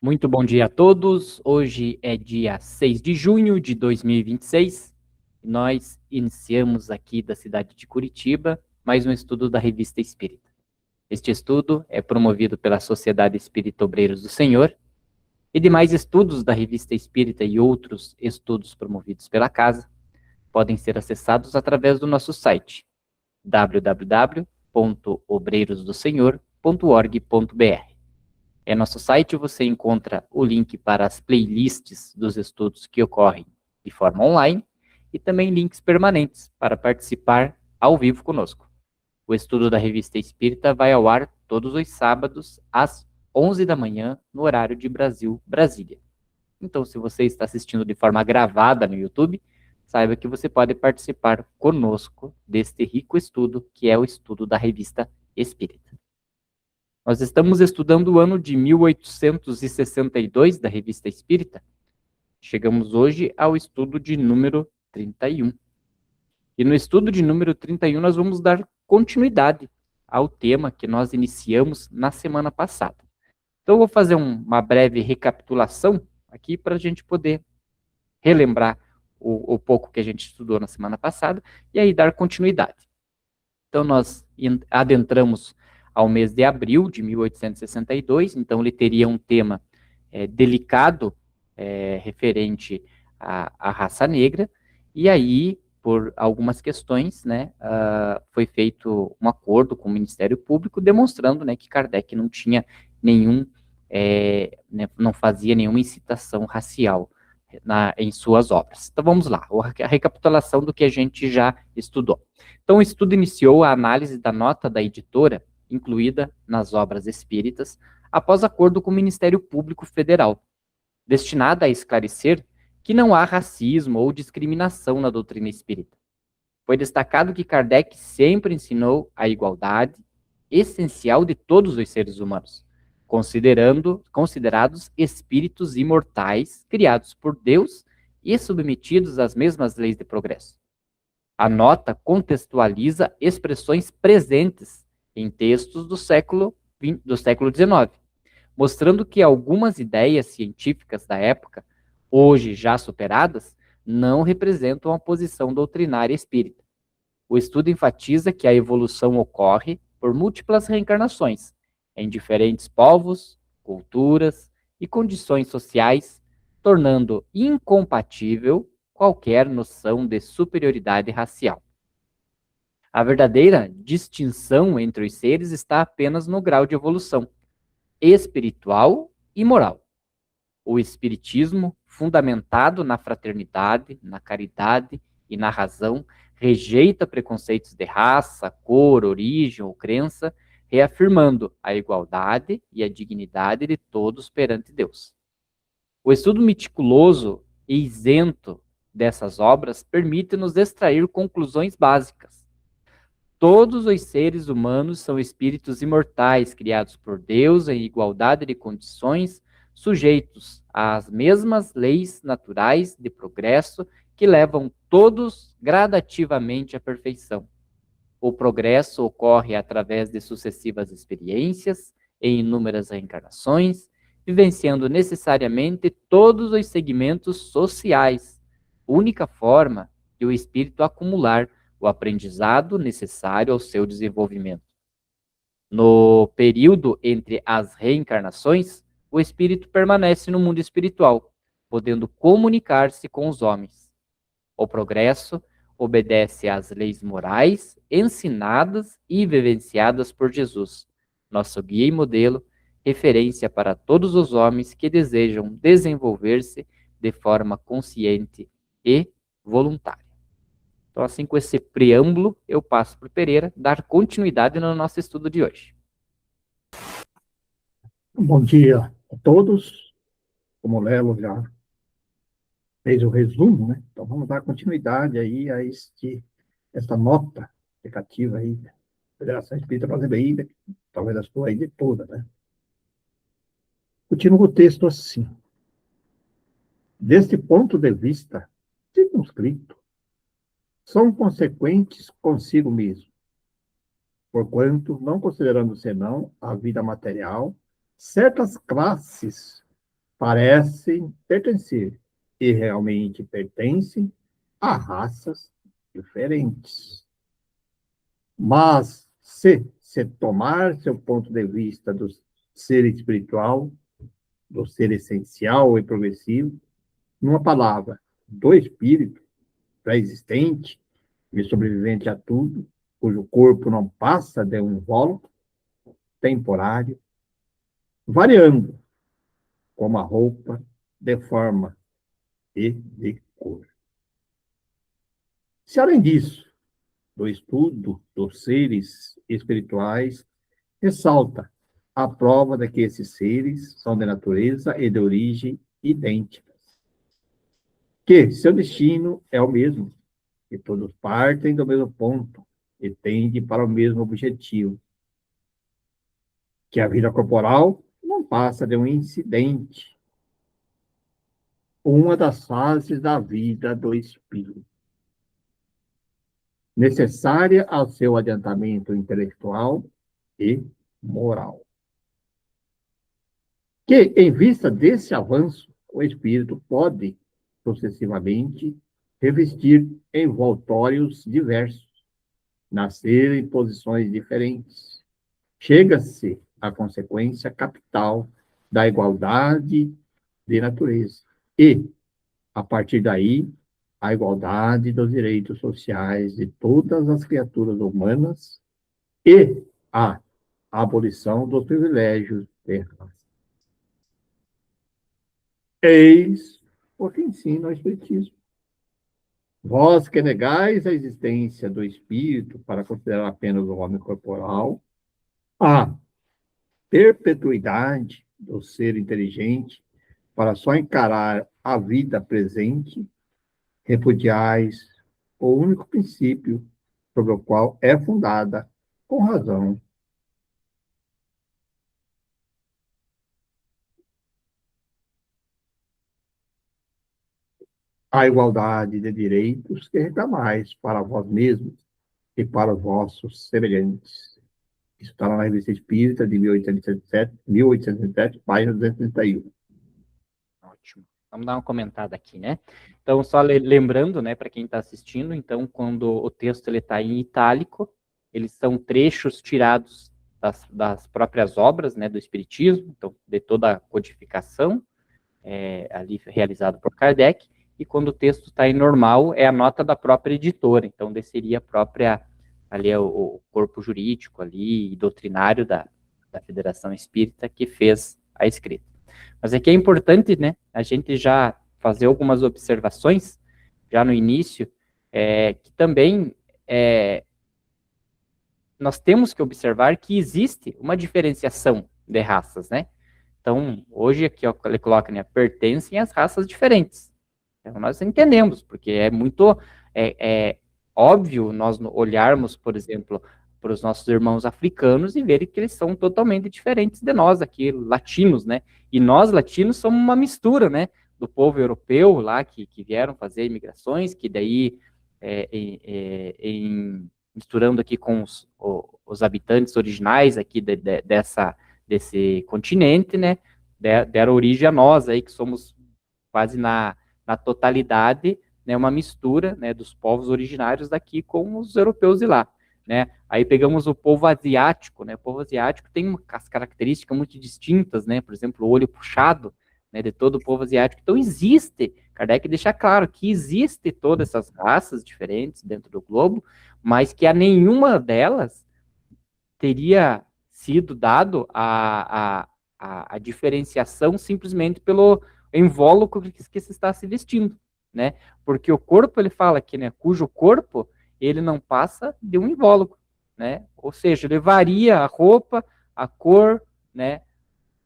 Muito bom dia a todos. Hoje é dia 6 de junho de 2026. Nós iniciamos aqui da cidade de Curitiba mais um estudo da Revista Espírita. Este estudo é promovido pela Sociedade Espírita Obreiros do Senhor e demais estudos da Revista Espírita e outros estudos promovidos pela casa podem ser acessados através do nosso site www.obreirosdosenhor.org.br. Em nosso site você encontra o link para as playlists dos estudos que ocorrem de forma online e também links permanentes para participar ao vivo conosco. O estudo da Revista Espírita vai ao ar todos os sábados às 11 da manhã, no horário de Brasília. Então, se você está assistindo de forma gravada no YouTube, saiba que você pode participar conosco deste rico estudo, que é o estudo da Revista Espírita. Nós estamos estudando o ano de 1862 da Revista Espírita. Chegamos hoje ao estudo de número 31. E no estudo de número 31 nós vamos dar continuidade ao tema que nós iniciamos na semana passada. Então eu vou fazer uma breve recapitulação aqui para a gente poder relembrar o pouco que a gente estudou na semana passada e aí dar continuidade. Então nós adentramos ao mês de abril de 1862, então ele teria um tema delicado referente à raça negra, e aí, por algumas questões, foi feito um acordo com o Ministério Público, demonstrando que Kardec não tinha não fazia nenhuma incitação racial em suas obras. Então vamos lá, a recapitulação do que a gente já estudou. Então o estudo iniciou a análise da nota da editora incluída nas obras espíritas, após acordo com o Ministério Público Federal, destinada a esclarecer que não há racismo ou discriminação na doutrina espírita. Foi destacado que Kardec sempre ensinou a igualdade essencial de todos os seres humanos, considerados espíritos imortais, criados por Deus e submetidos às mesmas leis de progresso. A nota contextualiza expressões presentes em textos do século XIX, mostrando que algumas ideias científicas da época, hoje já superadas, não representam a posição doutrinária espírita. O estudo enfatiza que a evolução ocorre por múltiplas reencarnações, em diferentes povos, culturas e condições sociais, tornando incompatível qualquer noção de superioridade racial. A verdadeira distinção entre os seres está apenas no grau de evolução espiritual e moral. O espiritismo, fundamentado na fraternidade, na caridade e na razão, rejeita preconceitos de raça, cor, origem ou crença, reafirmando a igualdade e a dignidade de todos perante Deus. O estudo meticuloso e isento dessas obras permite-nos extrair conclusões básicas. Todos os seres humanos são espíritos imortais, criados por Deus em igualdade de condições, sujeitos às mesmas leis naturais de progresso que levam todos gradativamente à perfeição. O progresso ocorre através de sucessivas experiências, em inúmeras reencarnações, vivenciando necessariamente todos os segmentos sociais, única forma de o espírito acumular o aprendizado necessário ao seu desenvolvimento. No período entre as reencarnações, o espírito permanece no mundo espiritual, podendo comunicar-se com os homens. O progresso obedece às leis morais ensinadas e vivenciadas por Jesus, nosso guia e modelo, referência para todos os homens que desejam desenvolver-se de forma consciente e voluntária. Então, assim, com esse preâmbulo, eu passo para o Pereira dar continuidade no nosso estudo de hoje. Bom dia a todos. Como o Lelo já fez o resumo, né? Então vamos dar continuidade aí a essa nota aplicativa aí, Federação Espírita Brasileira, talvez a sua aí de toda, né? Continua o texto assim. Deste ponto de vista, circunscrito, são consequentes consigo mesmo, porquanto, não considerando senão a vida material, certas classes parecem pertencer e realmente pertencem a raças diferentes. Mas se tomar seu ponto de vista do ser espiritual, do ser essencial e progressivo, numa palavra, do espírito pré-existente e sobrevivente a tudo, cujo corpo não passa de um invólucro temporário, variando como a roupa de forma e de cor. Se além disso, do estudo dos seres espirituais, ressalta a prova de que esses seres são de natureza e de origem idênticas, que seu destino é o mesmo, que todos partem do mesmo ponto e tendem para o mesmo objetivo, que a vida corporal não passa de um incidente, uma das fases da vida do espírito, necessária ao seu adiantamento intelectual e moral. Que, em vista desse avanço, o espírito pode, sucessivamente, revestir envoltórios diversos, nascer em posições diferentes. Chega-se à consequência capital da igualdade de natureza e, a partir daí, a igualdade dos direitos sociais de todas as criaturas humanas e a abolição dos privilégios de raça. Eis o que ensina o Espiritismo. Vós que negais a existência do espírito para considerar apenas o homem corporal, a perpetuidade do ser inteligente para só encarar a vida presente, repudiais o único princípio sobre o qual é fundada, com razão, a igualdade de direitos que reclamais para vós mesmos e para os vossos semelhantes. Isso está na Revista Espírita, de 1807, página 231. Ótimo. Vamos dar uma comentada aqui, né? Então, só lembrando, né, para quem está assistindo, então, quando o texto está em itálico, eles são trechos tirados das próprias obras, né, do Espiritismo, então, de toda a codificação ali realizada por Kardec, e quando o texto está em normal, é a nota da própria editora, então, seria a própria, ali é o corpo jurídico ali, doutrinário da Federação Espírita, que fez a escrita. Mas aqui é importante, né, a gente já fazer algumas observações, já no início, que também nós temos que observar que existe uma diferenciação de raças, né? Então, hoje aqui ó, ele coloca, né, pertencem às raças diferentes. Então, nós entendemos, porque é muito óbvio nós olharmos, por exemplo, para os nossos irmãos africanos e verem que eles são totalmente diferentes de nós aqui, latinos, né? E nós, latinos, somos uma mistura, né? Do povo europeu lá, que vieram fazer imigrações, que daí, misturando aqui com os habitantes originais aqui desse continente, né? Deram origem a nós aí, que somos quase na totalidade, né? Uma mistura, né? Dos povos originários daqui com os europeus de lá. Né? Aí pegamos o povo asiático, né? O povo asiático tem umas características muito distintas, né? Por exemplo, o olho puxado, né? De todo o povo asiático. Então existe, Kardec deixa claro que existe todas essas raças diferentes dentro do globo, mas que a nenhuma delas teria sido dado a diferenciação simplesmente pelo invólucro que se está se vestindo, né? Porque o corpo, ele fala aqui, né? Cujo corpo ele não passa de um invólucro, né? Ou seja, ele varia a roupa, a cor, né?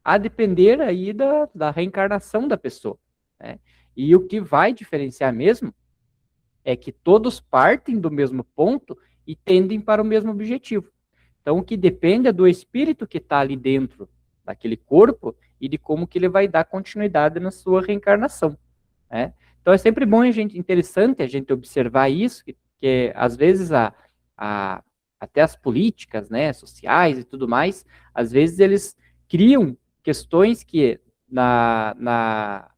A depender aí da reencarnação da pessoa, né? E o que vai diferenciar mesmo é que todos partem do mesmo ponto e tendem para o mesmo objetivo. Então, o que depende é do espírito que está ali dentro daquele corpo e de como que ele vai dar continuidade na sua reencarnação, né? Então, é sempre bom interessante a gente observar isso, que às vezes até as políticas, né, sociais e tudo mais, às vezes eles criam questões que na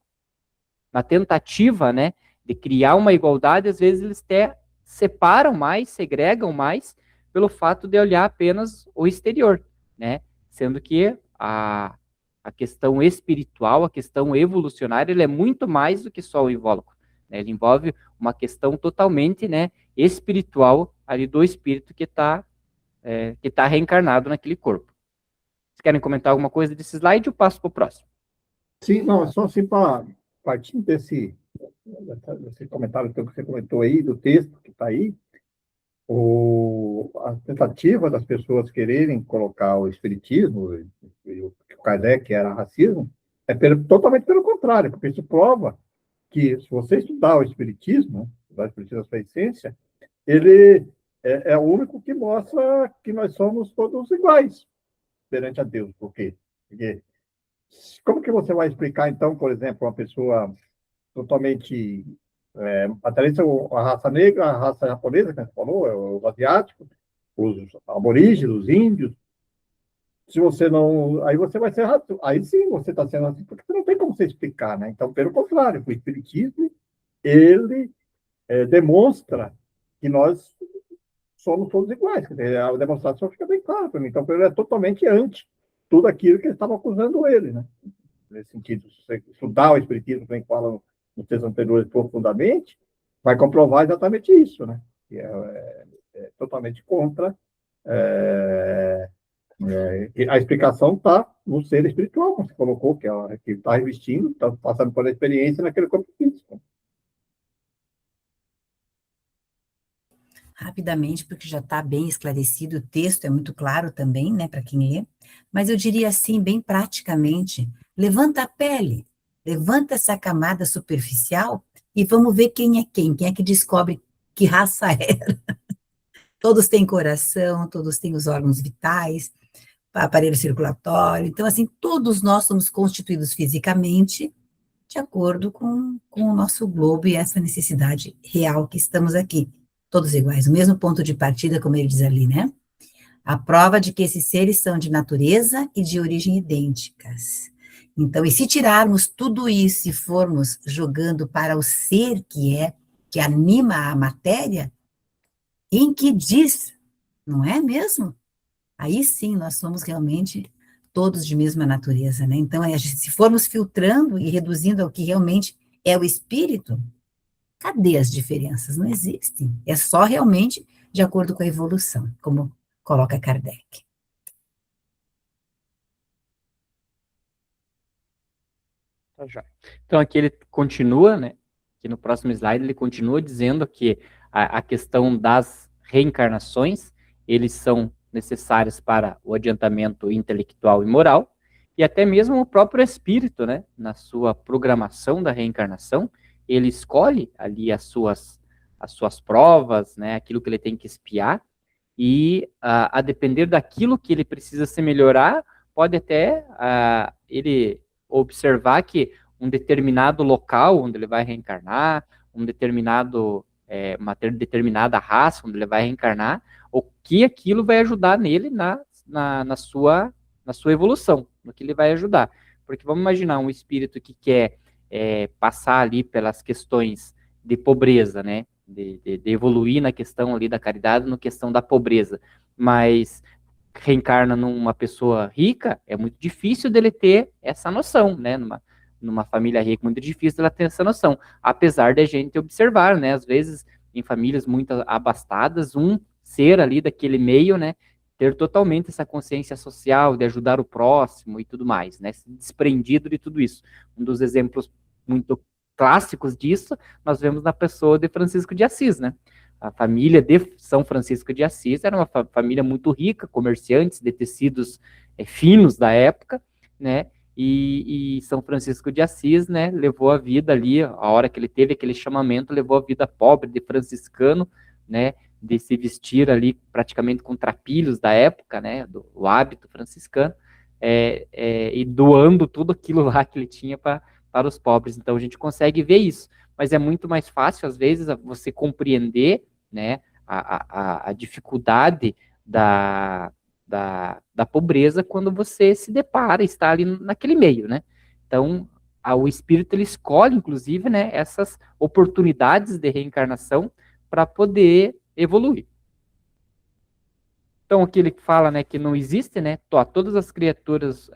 tentativa, né, de criar uma igualdade, às vezes eles até separam mais, segregam mais, pelo fato de olhar apenas o exterior, né, sendo que a questão espiritual, a questão evolucionária, ele é muito mais do que só o invólucro, né, ele envolve uma questão totalmente, né, espiritual, ali do espírito que está reencarnado naquele corpo. Vocês querem comentar alguma coisa desse slide? Eu passo para o próximo. Sim, não, é só assim para partindo desse comentário que você comentou aí, do texto que está aí, a tentativa das pessoas quererem colocar o espiritismo, e o que o Kardec era racismo, é totalmente pelo contrário, porque isso prova que, se você estudar o espiritismo, estudar o espiritismo na sua essência, ele é o único que mostra que nós somos todos iguais perante a Deus. Por quê? Porque como que você vai explicar, então, por exemplo, uma pessoa totalmente atraída a raça negra, a raça japonesa, que a gente falou, os asiáticos, os aborígenes, os índios? Se você não... Aí você vai ser... Aí sim, você está sendo assim, porque não tem como você explicar, né? Então, pelo contrário, o espiritismo, ele demonstra que nós somos todos iguais. A demonstração fica bem clara para mim. Então, ele é totalmente anti tudo aquilo que eles estavam acusando ele, né? Nesse sentido, se você estudar o espiritismo, que fala nos textos anteriores profundamente, vai comprovar exatamente isso, né? Que é totalmente contra. A explicação está no ser espiritual, como você colocou, que está revestindo, está passando por experiência naquele corpo físico. Rapidamente, porque já está bem esclarecido, o texto é muito claro também, né, para quem lê, mas eu diria assim, bem praticamente, levanta a pele, levanta essa camada superficial e vamos ver quem é que descobre que raça era. Todos têm coração, todos têm os órgãos vitais, aparelho circulatório, então assim, todos nós somos constituídos fisicamente de acordo com o nosso globo e essa necessidade real que estamos aqui. Todos iguais, o mesmo ponto de partida, como ele diz ali, né? A prova de que esses seres são de natureza e de origem idênticas. Então, e se tirarmos tudo isso e formos jogando para o ser que anima a matéria, em que diz, não é mesmo? Aí sim, nós somos realmente todos de mesma natureza, né? Então, se formos filtrando e reduzindo ao que realmente é o espírito, cadê as diferenças? Não existem. É só realmente de acordo com a evolução, como coloca Kardec. Então, aqui ele continua, né? Aqui no próximo slide, ele continua dizendo que a questão das reencarnações, eles são necessários para o adiantamento intelectual e moral, e até mesmo o próprio espírito, né? Na sua programação da reencarnação, ele escolhe ali as suas provas, né? Aquilo que ele tem que espiar, e a depender daquilo que ele precisa se melhorar, pode até ele observar que um determinado local onde ele vai reencarnar, uma determinada raça onde ele vai reencarnar, o que aquilo vai ajudar nele na sua evolução, no que ele vai ajudar. Porque vamos imaginar um espírito que quer passar ali pelas questões de pobreza, né? De evoluir na questão ali da caridade, na questão da pobreza, mas reencarna numa pessoa rica, é muito difícil dele ter essa noção, né? Numa família rica, muito difícil dela ter essa noção, apesar de a gente observar, né? Às vezes, em famílias muito abastadas, um ser ali daquele meio, né? Ter totalmente essa consciência social de ajudar o próximo e tudo mais, né? Desprendido de tudo isso. Um dos exemplos muito clássicos disso, nós vemos na pessoa de Francisco de Assis, né? A família de São Francisco de Assis era uma família muito rica, comerciantes de tecidos finos da época, né? E São Francisco de Assis, né, levou a vida ali, a hora que ele teve aquele chamamento, levou a vida pobre de franciscano, né, de se vestir ali praticamente com trapilhos da época, né, o hábito franciscano, e doando tudo aquilo lá que ele tinha para os pobres. Então a gente consegue ver isso, mas é muito mais fácil, às vezes, você compreender, né, a dificuldade da pobreza quando você se depara, está ali naquele meio, né? Então, o espírito ele escolhe, inclusive, né, essas oportunidades de reencarnação para poder evoluir. Então, aqui ele fala, né, que não existe, né, todas as criaturas,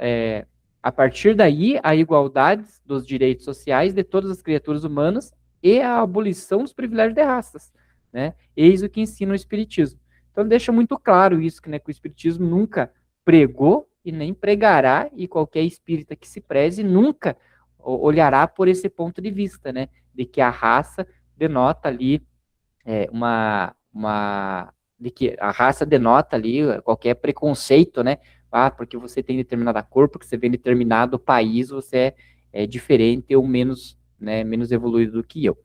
a partir daí, a igualdade dos direitos sociais de todas as criaturas humanas e a abolição dos privilégios de raças, né? Eis o que ensina o Espiritismo. Então, deixa muito claro isso, né, que o Espiritismo nunca pregou e nem pregará, e qualquer espírita que se preze nunca olhará por esse ponto de vista, né, de que a raça denota ali de que a raça denota ali qualquer preconceito, né? Ah, porque você tem determinada cor, porque você vem de determinado país, você é diferente ou menos, né, menos evoluído do que eu.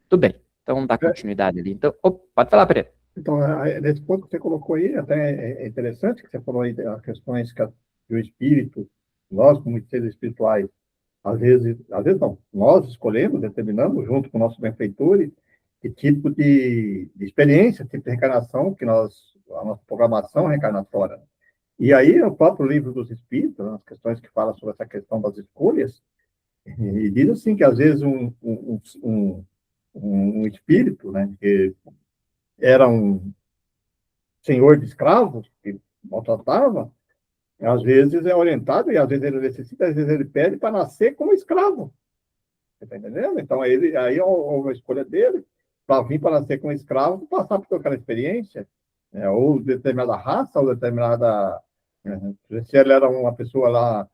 Tudo bem. Então, dá continuidade ali. Então, pode falar, Pereira. Então, nesse ponto que você colocou aí, até é interessante que você falou aí das questões que o espírito, nós, como seres espirituais, às vezes não, nós escolhemos, determinamos, junto com nossos benfeitores, que tipo de experiência, tipo de reencarnação, a nossa programação reencarnatória. E aí, o próprio livro dos Espíritos, as questões que falam sobre essa questão das escolhas, e diz assim que, às vezes, um espírito, né, que era um senhor de escravos, que maltratava, às vezes é orientado, e às vezes ele necessita, às vezes ele pede para nascer como escravo. Você está entendendo? Então, aí houve a escolha dele para vir para nascer como escravo, passar por aquela experiência, né? Ou determinada raça, ou determinada. Se ele era uma pessoa lá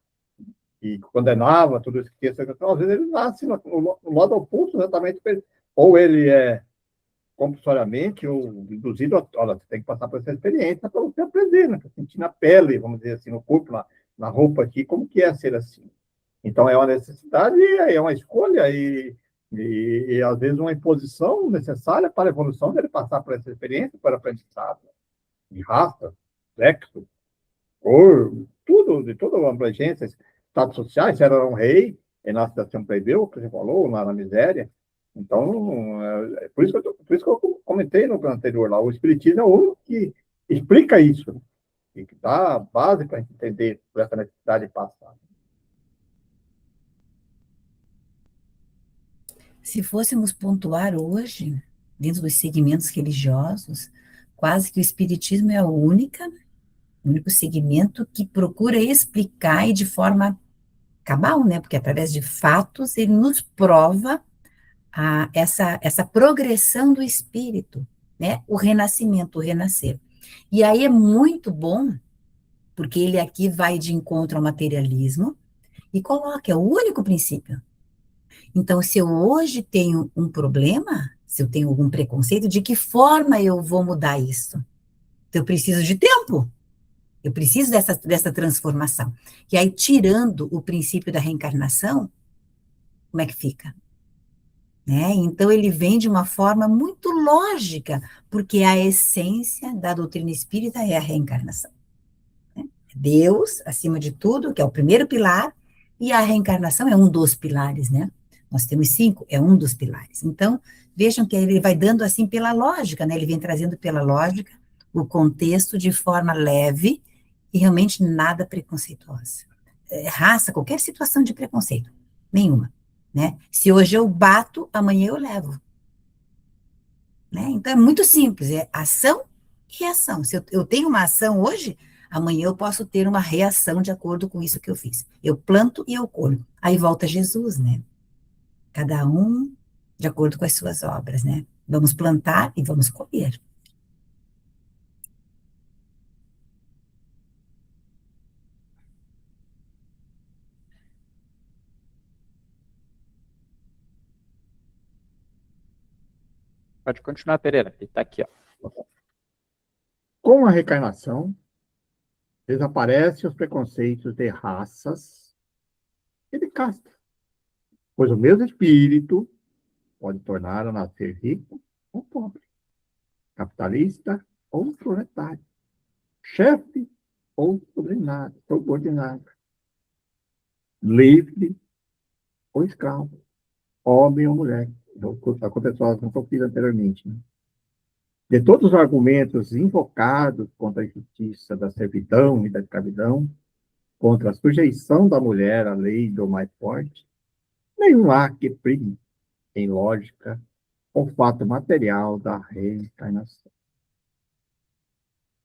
que condenava tudo isso que então, às vezes ele nasce no modo oposto, exatamente. Ou ele é compulsoriamente ou induzido, olha, você tem que passar por essa experiência para você aprender, né? Para sentir na pele, vamos dizer assim, no corpo, na roupa aqui, como que é ser assim. Então, é uma necessidade, é uma escolha e, às vezes, uma imposição necessária para a evolução dele passar por essa experiência, para aprendizado de raça, sexo, cor, tudo, de toda a abrangência, status sociais, se era um rei, e nasce da São Plebeu, que você falou, lá na miséria. Então, por isso que eu comentei no anterior lá, o Espiritismo é o único que explica isso, né? E que dá a base para a gente entender essa necessidade de passar. Se fôssemos pontuar hoje, dentro dos segmentos religiosos, quase que o Espiritismo é o único segmento que procura explicar e de forma cabal, né? Porque através de fatos ele nos prova essa progressão do espírito, né? O renascimento, o renascer. E aí é muito bom, porque ele aqui vai de encontro ao materialismo e coloca, é o único princípio. Então, se eu hoje tenho um problema, se eu tenho algum preconceito, de que forma eu vou mudar isso? Então, eu preciso de tempo. Eu preciso dessa transformação. E aí, tirando o princípio da reencarnação, como é que fica? Né? Então, ele vem de uma forma muito lógica, porque a essência da doutrina espírita é a reencarnação. Né? Deus, acima de tudo, que é o primeiro pilar, e a reencarnação é um dos pilares, né? Nós temos 5, é um dos pilares. Então, vejam que ele vai dando assim pela lógica, né? Ele vem trazendo pela lógica o contexto de forma leve e realmente nada preconceituosa. Raça, qualquer situação de preconceito, nenhuma. Né? Se hoje eu bato, amanhã eu levo. Né? Então é muito simples, é ação e reação. Se eu tenho uma ação hoje, amanhã eu posso ter uma reação de acordo com isso que eu fiz. Eu planto e eu colho. Aí volta Jesus, né? Cada um de acordo com as suas obras, né? Vamos plantar e vamos colher. Pode continuar, Pereira. Ele está aqui, ó. Com a reencarnação, desaparecem os preconceitos de raças e de casta, pois o mesmo espírito pode tornar a nascer rico ou pobre, capitalista ou proletário, chefe ou subordinado, livre ou escravo, homem ou mulher. Aconteceu as que eu fiz anteriormente. Né? De todos os argumentos invocados contra a injustiça da servidão e da escravidão, contra a sujeição da mulher à lei do mais forte, nenhum há que prime, em lógica, o fato material da reencarnação.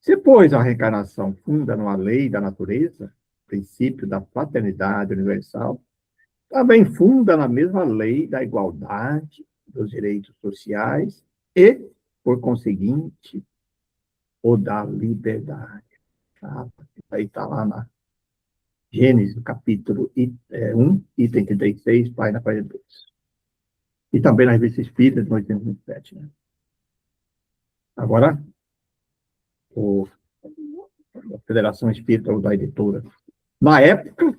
Se, pois, a reencarnação funda numa lei da natureza, princípio da fraternidade universal, também funda na mesma lei da igualdade, dos direitos sociais e, por conseguinte, o da liberdade. Tá? Aí está lá na Gênesis, capítulo 1, item 36, página 42. E também na Revista Espírita, de 1927. Né? Agora, a Federação Espírita, ou da editora. Na época,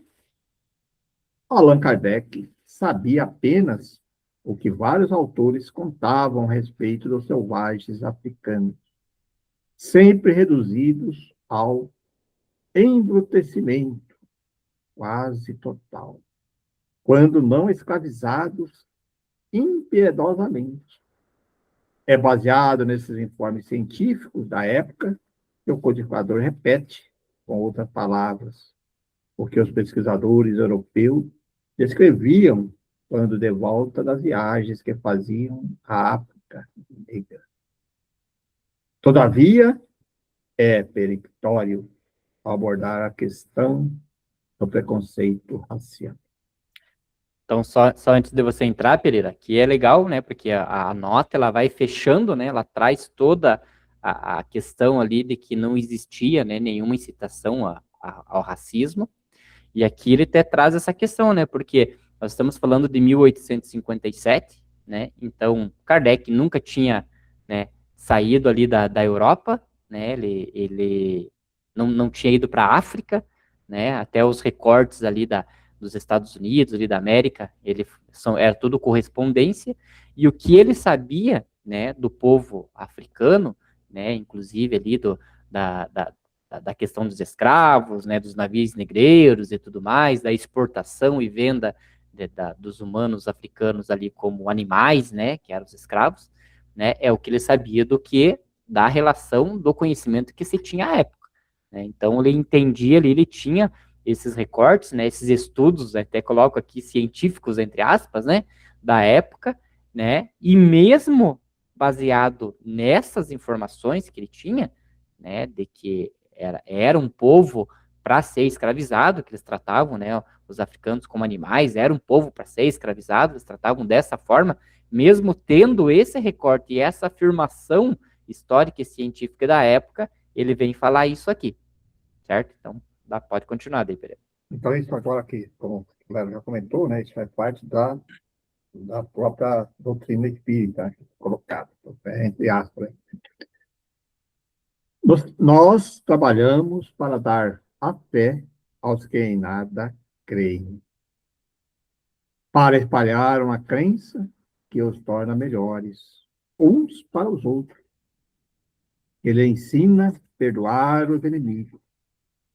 Allan Kardec sabia apenas o que vários autores contavam a respeito dos selvagens africanos, sempre reduzidos ao embrutecimento quase total, quando não escravizados impiedosamente. É baseado nesses informes científicos da época que o codificador repete, com outras palavras, o que os pesquisadores europeus descreviam quando de volta das viagens que faziam à África Negra. Todavia, é peremptório abordar a questão do preconceito racial. Então, só antes de você entrar, Pereira, que é legal, né, porque a nota, ela vai fechando, né, ela traz toda a questão ali de que não existia, né, nenhuma incitação ao racismo, e aqui ele até traz essa questão, né, porque nós estamos falando de 1857, né, então Kardec nunca tinha, né, saído ali da Europa, né, ele não tinha ido para a África, né, até os recortes ali dos Estados Unidos, ali da América, era tudo correspondência, e o que ele sabia, né, do povo africano, né, inclusive ali da questão dos escravos, né, dos navios negreiros e tudo mais, da exportação e venda dos humanos africanos ali como animais, né, que eram os escravos, né, é o que ele sabia da relação do conhecimento que se tinha à época, né. Então ele entendia ali, ele tinha esses recortes, né, esses estudos, até coloco aqui científicos, entre aspas, né, da época, né, e mesmo baseado nessas informações que ele tinha, né, de que era um povo para ser escravizado, que eles tratavam, né, os africanos como animais, era um povo para ser escravizado, eles tratavam dessa forma, mesmo tendo esse recorte e essa afirmação histórica e científica da época, ele vem falar isso aqui, certo? Então, pode continuar, daí, Pereira. Então, isso agora aqui, como o Léo já comentou, né, isso faz parte da própria doutrina espírita, colocada, entre aspas. Né? Nós trabalhamos para dar a fé aos que em nada creem, para espalhar uma crença que os torna melhores, uns para os outros. Ele ensina a perdoar os inimigos,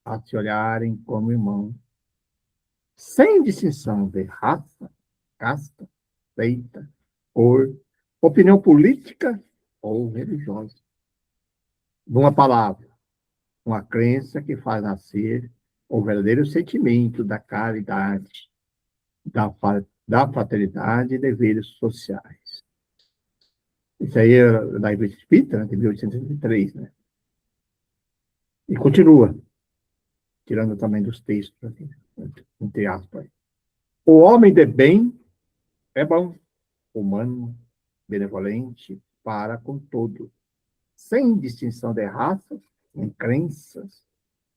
a se olharem como irmãos, sem distinção de raça, casta, feita, cor, opinião política ou religiosa. Numa palavra, uma crença que faz nascer o verdadeiro sentimento da caridade, da fraternidade e deveres sociais. Isso aí é da Revista Espírita, né, de 1863, né? E continua, tirando também dos textos, assim, entre aspas. O homem de bem é bom, humano, benevolente, para com todos, sem distinção de raças,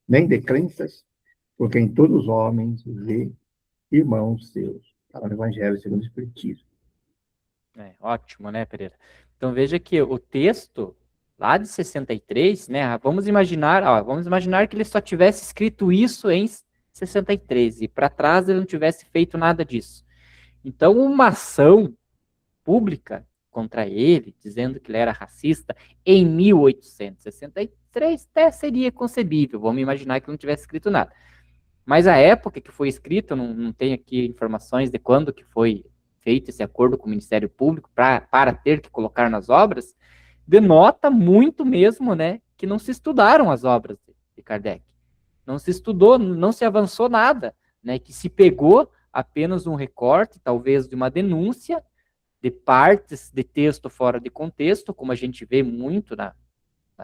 nem de crenças, porque em todos os homens vê irmãos seus. Está no Evangelho segundo o Espiritismo. Ótimo, né, Pereira? Então veja que o texto lá de 63, né, vamos imaginar que ele só tivesse escrito isso em 63 e para trás ele não tivesse feito nada disso. Então uma ação pública contra ele, dizendo que ele era racista, em 1863 até seria concebível, vamos imaginar que não tivesse escrito nada. Mas a época que foi escrito, não tem aqui informações de quando que foi feito esse acordo com o Ministério Público para ter que colocar nas obras, denota muito mesmo, né, que não se estudaram as obras de Kardec. não se estudou, não se avançou nada, né? Que se pegou apenas um recorte, talvez de uma denúncia, de partes de texto fora de contexto, como a gente vê muito na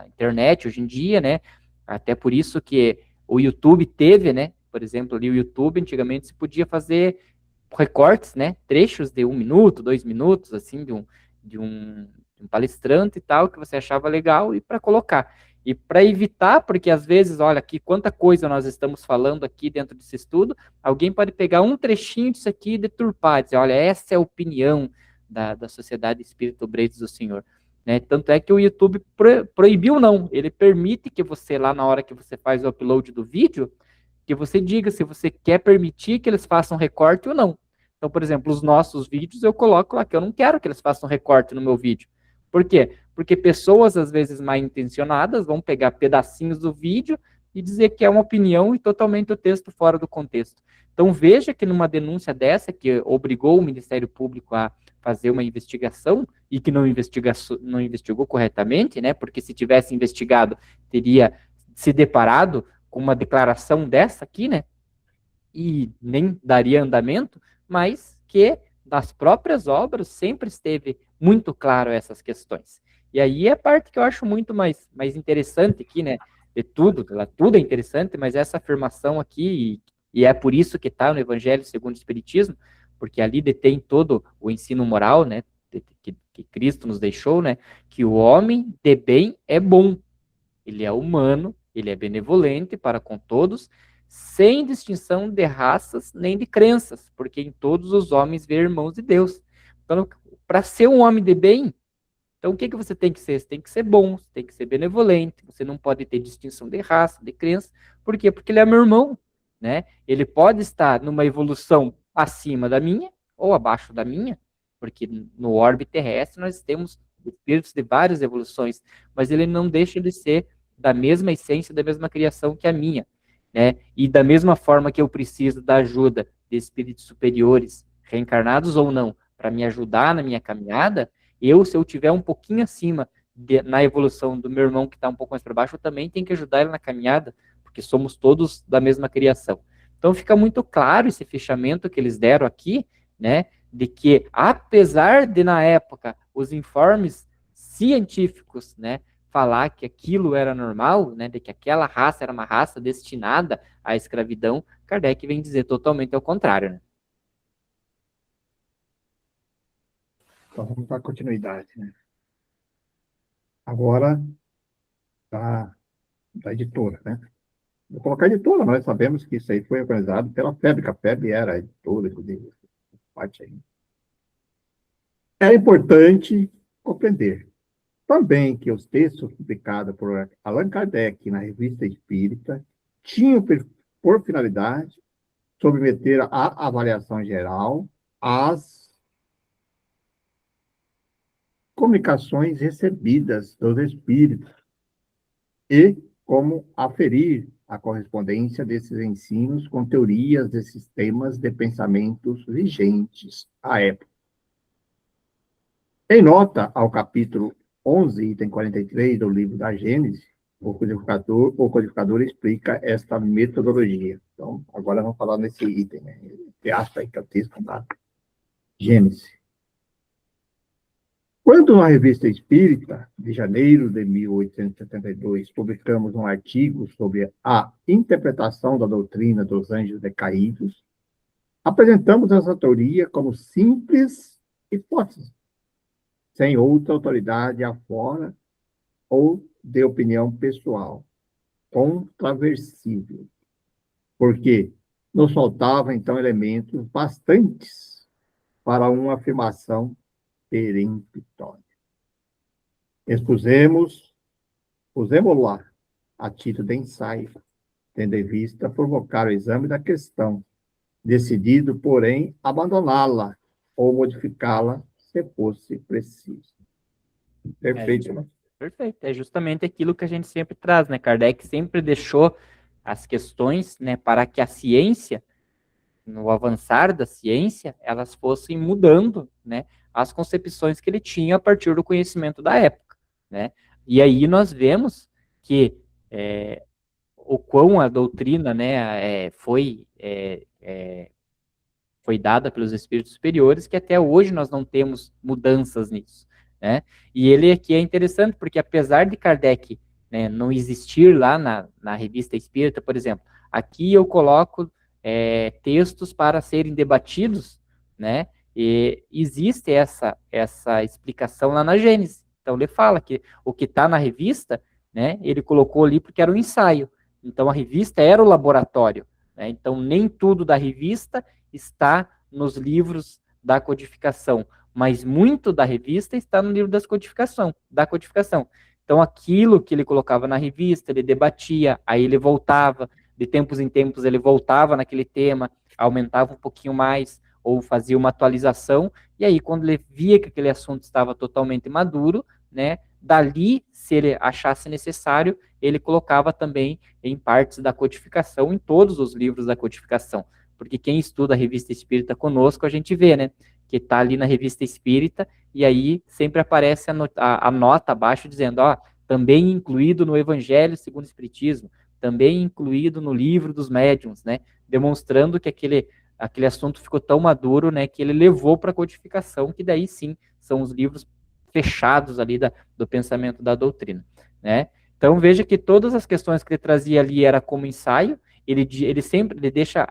internet hoje em dia, né? Até por isso que o YouTube teve, né? Por exemplo, ali o YouTube, antigamente se podia fazer recortes, né? Trechos de 1 minuto, 2 minutos, assim, de um palestrante e tal, que você achava legal e para colocar. E para evitar, porque às vezes, olha aqui, quanta coisa nós estamos falando aqui dentro desse estudo, alguém pode pegar um trechinho disso aqui e deturpar, dizer, olha, essa é a opinião da Sociedade Espírita Obreiros do Senhor. Né? Tanto é que o YouTube proibiu, não. Ele permite que você, lá na hora que você faz o upload do vídeo, que você diga se você quer permitir que eles façam recorte ou não. Então, por exemplo, os nossos vídeos, eu coloco lá que eu não quero que eles façam recorte no meu vídeo. Por quê? Porque pessoas, às vezes, mal intencionadas, vão pegar pedacinhos do vídeo e dizer que é uma opinião e totalmente o texto fora do contexto. Então, veja que numa denúncia dessa, que obrigou o Ministério Público a fazer uma investigação e que não investigou corretamente, né? Porque se tivesse investigado, teria se deparado com uma declaração dessa aqui, né? E nem daria andamento, mas que das próprias obras sempre esteve muito claro essas questões. E aí é a parte que eu acho muito mais interessante aqui, né? De tudo é interessante, mas essa afirmação aqui, e é por isso que está no Evangelho segundo o Espiritismo, porque ali detém todo o ensino moral, né? Que Cristo nos deixou, né? Que o homem de bem é bom, ele é humano, ele é benevolente para com todos, sem distinção de raças nem de crenças, porque em todos os homens vê irmãos de Deus. Então, para ser um homem de bem, então o que você tem que ser? Você tem que ser bom, você tem que ser benevolente, você não pode ter distinção de raça, de crença. Por quê? Porque ele é meu irmão, né? Ele pode estar numa evolução acima da minha ou abaixo da minha, porque no orbe terrestre nós temos espíritos de várias evoluções, mas ele não deixa de ser da mesma essência, da mesma criação que a minha, né? E da mesma forma que eu preciso da ajuda de espíritos superiores, reencarnados ou não, para me ajudar na minha caminhada, se eu tiver um pouquinho acima na evolução do meu irmão que está um pouco mais para baixo, eu também tenho que ajudar ele na caminhada, porque somos todos da mesma criação. Então fica muito claro esse fechamento que eles deram aqui, né? De que, apesar de, na época, os informes científicos, né, falar que aquilo era normal, né, de que aquela raça era uma raça destinada à escravidão, Kardec vem dizer totalmente ao contrário. Né? Então, vamos dar continuidade. Né? Agora, da editora, né? Vou colocar editora, nós sabemos que isso aí foi organizado pela FEB, que a FEB era a editora, parte aí. É importante compreender também que os textos publicados por Allan Kardec na Revista Espírita tinham por finalidade submeter à avaliação geral as comunicações recebidas dos espíritos e como aferir a correspondência desses ensinos com teorias de sistemas de pensamentos vigentes à época. Em nota ao capítulo 11, item 43 do livro da Gênesis, o codificador explica esta metodologia. Então, agora vamos falar nesse item, né? Entre aspas, aí, que é o texto da Gênesis. Quando na Revista Espírita, de janeiro de 1872, publicamos um artigo sobre a interpretação da doutrina dos anjos decaídos, apresentamos essa teoria como simples hipótese, sem outra autoridade afora ou de opinião pessoal, controversível, porque nos faltavam, então, elementos bastantes para uma afirmação peremptória. Pusemos lá, a título de ensaio, tendo em vista provocar o exame da questão, decidido, porém, abandoná-la ou modificá-la se fosse preciso. Perfeito, né? Perfeito. É justamente aquilo que a gente sempre traz, né? Kardec sempre deixou as questões, né, para que a ciência, no avançar da ciência, elas fossem mudando, né, as concepções que ele tinha a partir do conhecimento da época, né? E aí nós vemos que o quão a doutrina, né, foi dada pelos espíritos superiores, que até hoje nós não temos mudanças nisso, né? E ele aqui é interessante, porque apesar de Kardec, né, não existir lá na Revista Espírita, por exemplo, aqui eu coloco textos para serem debatidos, né? E existe essa explicação lá na Gênesis. Então ele fala que o que está na revista, né, ele colocou ali porque era um ensaio. Então a revista era o laboratório, né? Então nem tudo da revista está nos livros da codificação, mas muito da revista está no livro da codificação. Então, aquilo que ele colocava na revista, ele debatia, aí ele voltava, de tempos em tempos ele voltava naquele tema, aumentava um pouquinho mais, ou fazia uma atualização, e aí quando ele via que aquele assunto estava totalmente maduro, né, dali, se ele achasse necessário, ele colocava também em partes da codificação, em todos os livros da codificação. Porque quem estuda a Revista Espírita conosco, a gente vê, né, que está ali na Revista Espírita, e aí sempre aparece a nota abaixo dizendo, ó, também incluído no Evangelho segundo o Espiritismo, também incluído no Livro dos Médiuns, né, demonstrando que aquele assunto ficou tão maduro, né, que ele levou para a codificação, que daí sim são os livros fechados ali do pensamento da doutrina, né. Então veja que todas as questões que ele trazia ali era como ensaio, ele sempre deixa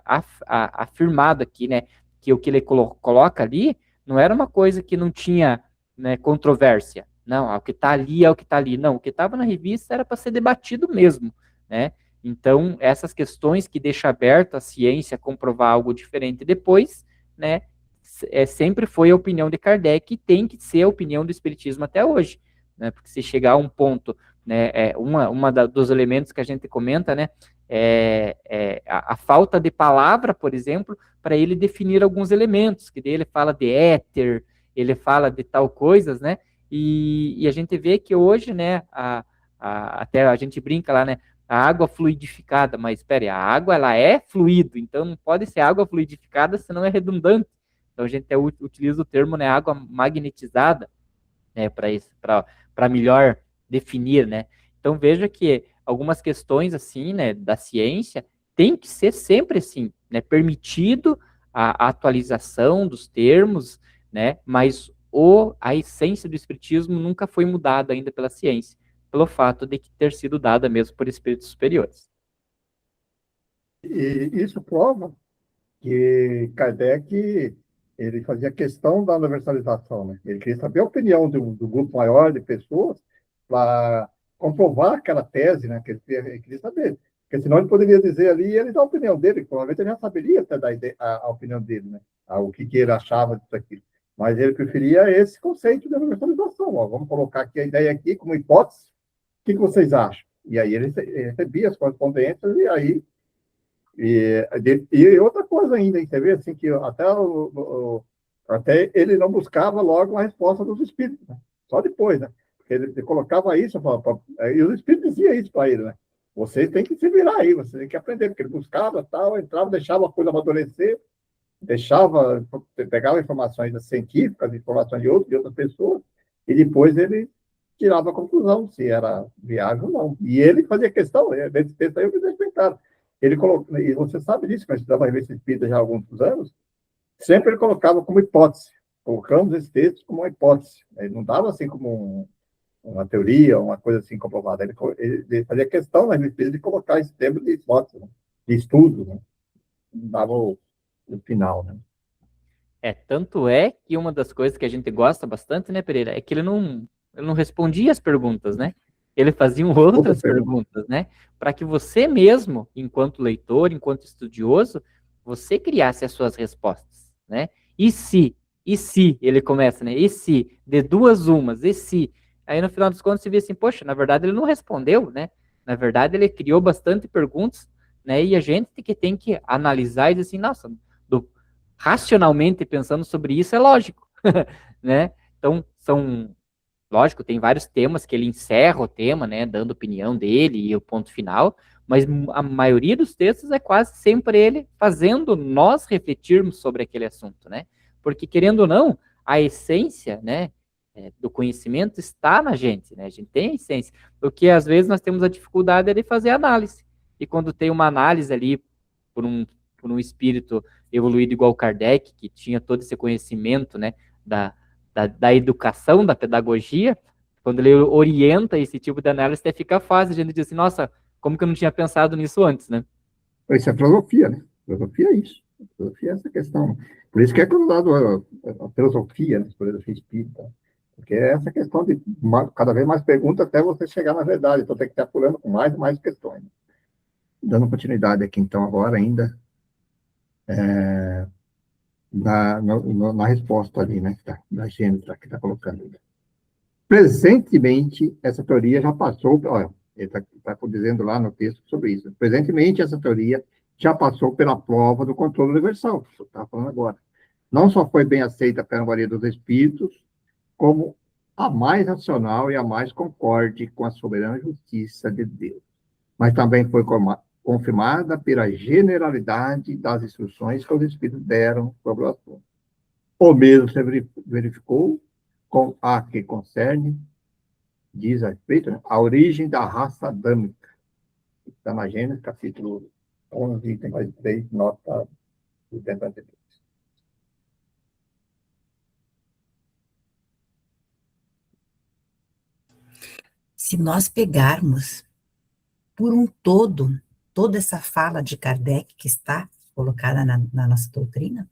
afirmado aqui, né, que o que ele coloca ali não era uma coisa que não tinha, né, controvérsia. Não, o que está ali é o que está ali. Não, o que estava na revista era para ser debatido mesmo, né? Então, essas questões que deixa aberto a ciência a comprovar algo diferente depois, né, sempre foi a opinião de Kardec e tem que ser a opinião do Espiritismo até hoje, né? Porque se chegar a um ponto, né, dos elementos que a gente comenta, né, a falta de palavra, por exemplo, para ele definir alguns elementos, que daí ele fala de éter, ele fala de tal coisas, né, e a gente vê que hoje, né, até a gente brinca lá, né, a água fluidificada, mas espere, a água ela é fluido, então não pode ser água fluidificada, senão é redundante. Então a gente até utiliza o termo, né, água magnetizada, né, para melhor definir, né. Então veja que algumas questões assim, né, da ciência tem que ser sempre assim, né, permitido a atualização dos termos, né, mas a essência do espiritismo nunca foi mudada ainda pela ciência, pelo fato de ter sido dada mesmo por espíritos superiores. E isso prova que Kardec ele fazia questão da universalização, né? Ele queria saber a opinião do grupo maior de pessoas para comprovar aquela tese, né? Que ele queria saber. Porque senão ele poderia dizer ali e ele dá a opinião dele, provavelmente ele já saberia até dar a opinião dele, né? O que ele achava disso aqui. Mas ele preferia esse conceito de universalização. Ó, vamos colocar aqui a ideia aqui como hipótese. O que vocês acham? E aí ele recebia as correspondências e aí e outra coisa ainda, você vê assim, que até ele não buscava logo a resposta dos espíritos, né? Só depois, né? Porque ele colocava isso, e os espíritos diziam isso para ele, né? Vocês têm que se virar aí, vocês têm que aprender, porque ele buscava, tal, entrava, deixava a coisa amadurecer, pegava informações científicas, informações de outras pessoas, e depois ele tirava a conclusão se era viável ou não. E ele fazia questão, desse texto aí eu me deixei claro. Ele colocou, e você sabe disso, que eu estudava a Revista Espírita já há alguns anos, sempre ele colocava como hipótese. Colocamos esse texto como uma hipótese. Ele não dava assim como uma teoria, uma coisa assim comprovada. Ele fazia questão na Revista Espírita de colocar esse termo de hipótese, né? De estudo, né? Não dava o final, né? Tanto é que uma das coisas que a gente gosta bastante, né, Pereira, é que ele não respondia as perguntas, né? Ele fazia outras perguntas, né? Para que você mesmo, enquanto leitor, enquanto estudioso, você criasse as suas respostas, né? E se, ele começa, né? E se, de duas umas, e se. Aí no final dos contos você vê assim, poxa, na verdade ele não respondeu, né? Na verdade ele criou bastante perguntas, né? E a gente que tem que analisar e dizer assim, nossa, racionalmente pensando sobre isso é lógico, né? Então, lógico, tem vários temas que ele encerra o tema, né, dando opinião dele e o ponto final, mas a maioria dos textos é quase sempre ele fazendo nós refletirmos sobre aquele assunto, né? Porque, querendo ou não, a essência, né, do conhecimento está na gente, né? A gente tem a essência. O que, às vezes, nós temos a dificuldade de fazer análise. e quando tem uma análise ali por um espírito evoluído igual Kardec, que tinha todo esse conhecimento, né, da educação, da pedagogia, quando ele orienta esse tipo de análise, até fica fácil, a gente diz assim, nossa, como que eu não tinha pensado nisso antes, né? Isso é filosofia, né? Filosofia é isso. Filosofia é essa questão. Por isso que é considerado a filosofia, né? Filosofia espírita. Porque é essa questão de cada vez mais perguntas até você chegar na verdade. Então tem que estar apurando com mais e mais questões. Dando continuidade aqui, então, agora ainda na resposta ali, né? Da Gênesis, que está colocando. Presentemente, essa teoria já passou, olha, ele está dizendo lá no texto sobre isso. Presentemente, essa teoria já passou pela prova do controle universal, que você está falando agora. Não só foi bem aceita pela maioria dos espíritos, como a mais racional e a mais concorde com a soberana justiça de Deus. Mas também foi confirmada pela generalidade das instruções que os espíritos deram sobre o assunto. O mesmo se verificou com a que concerne, diz a respeito, né, a origem da raça adâmica. Está na Gênesis, capítulo 11, item 3, nota 82. Se nós pegarmos por um todo, toda essa fala de Kardec que está colocada na nossa doutrina,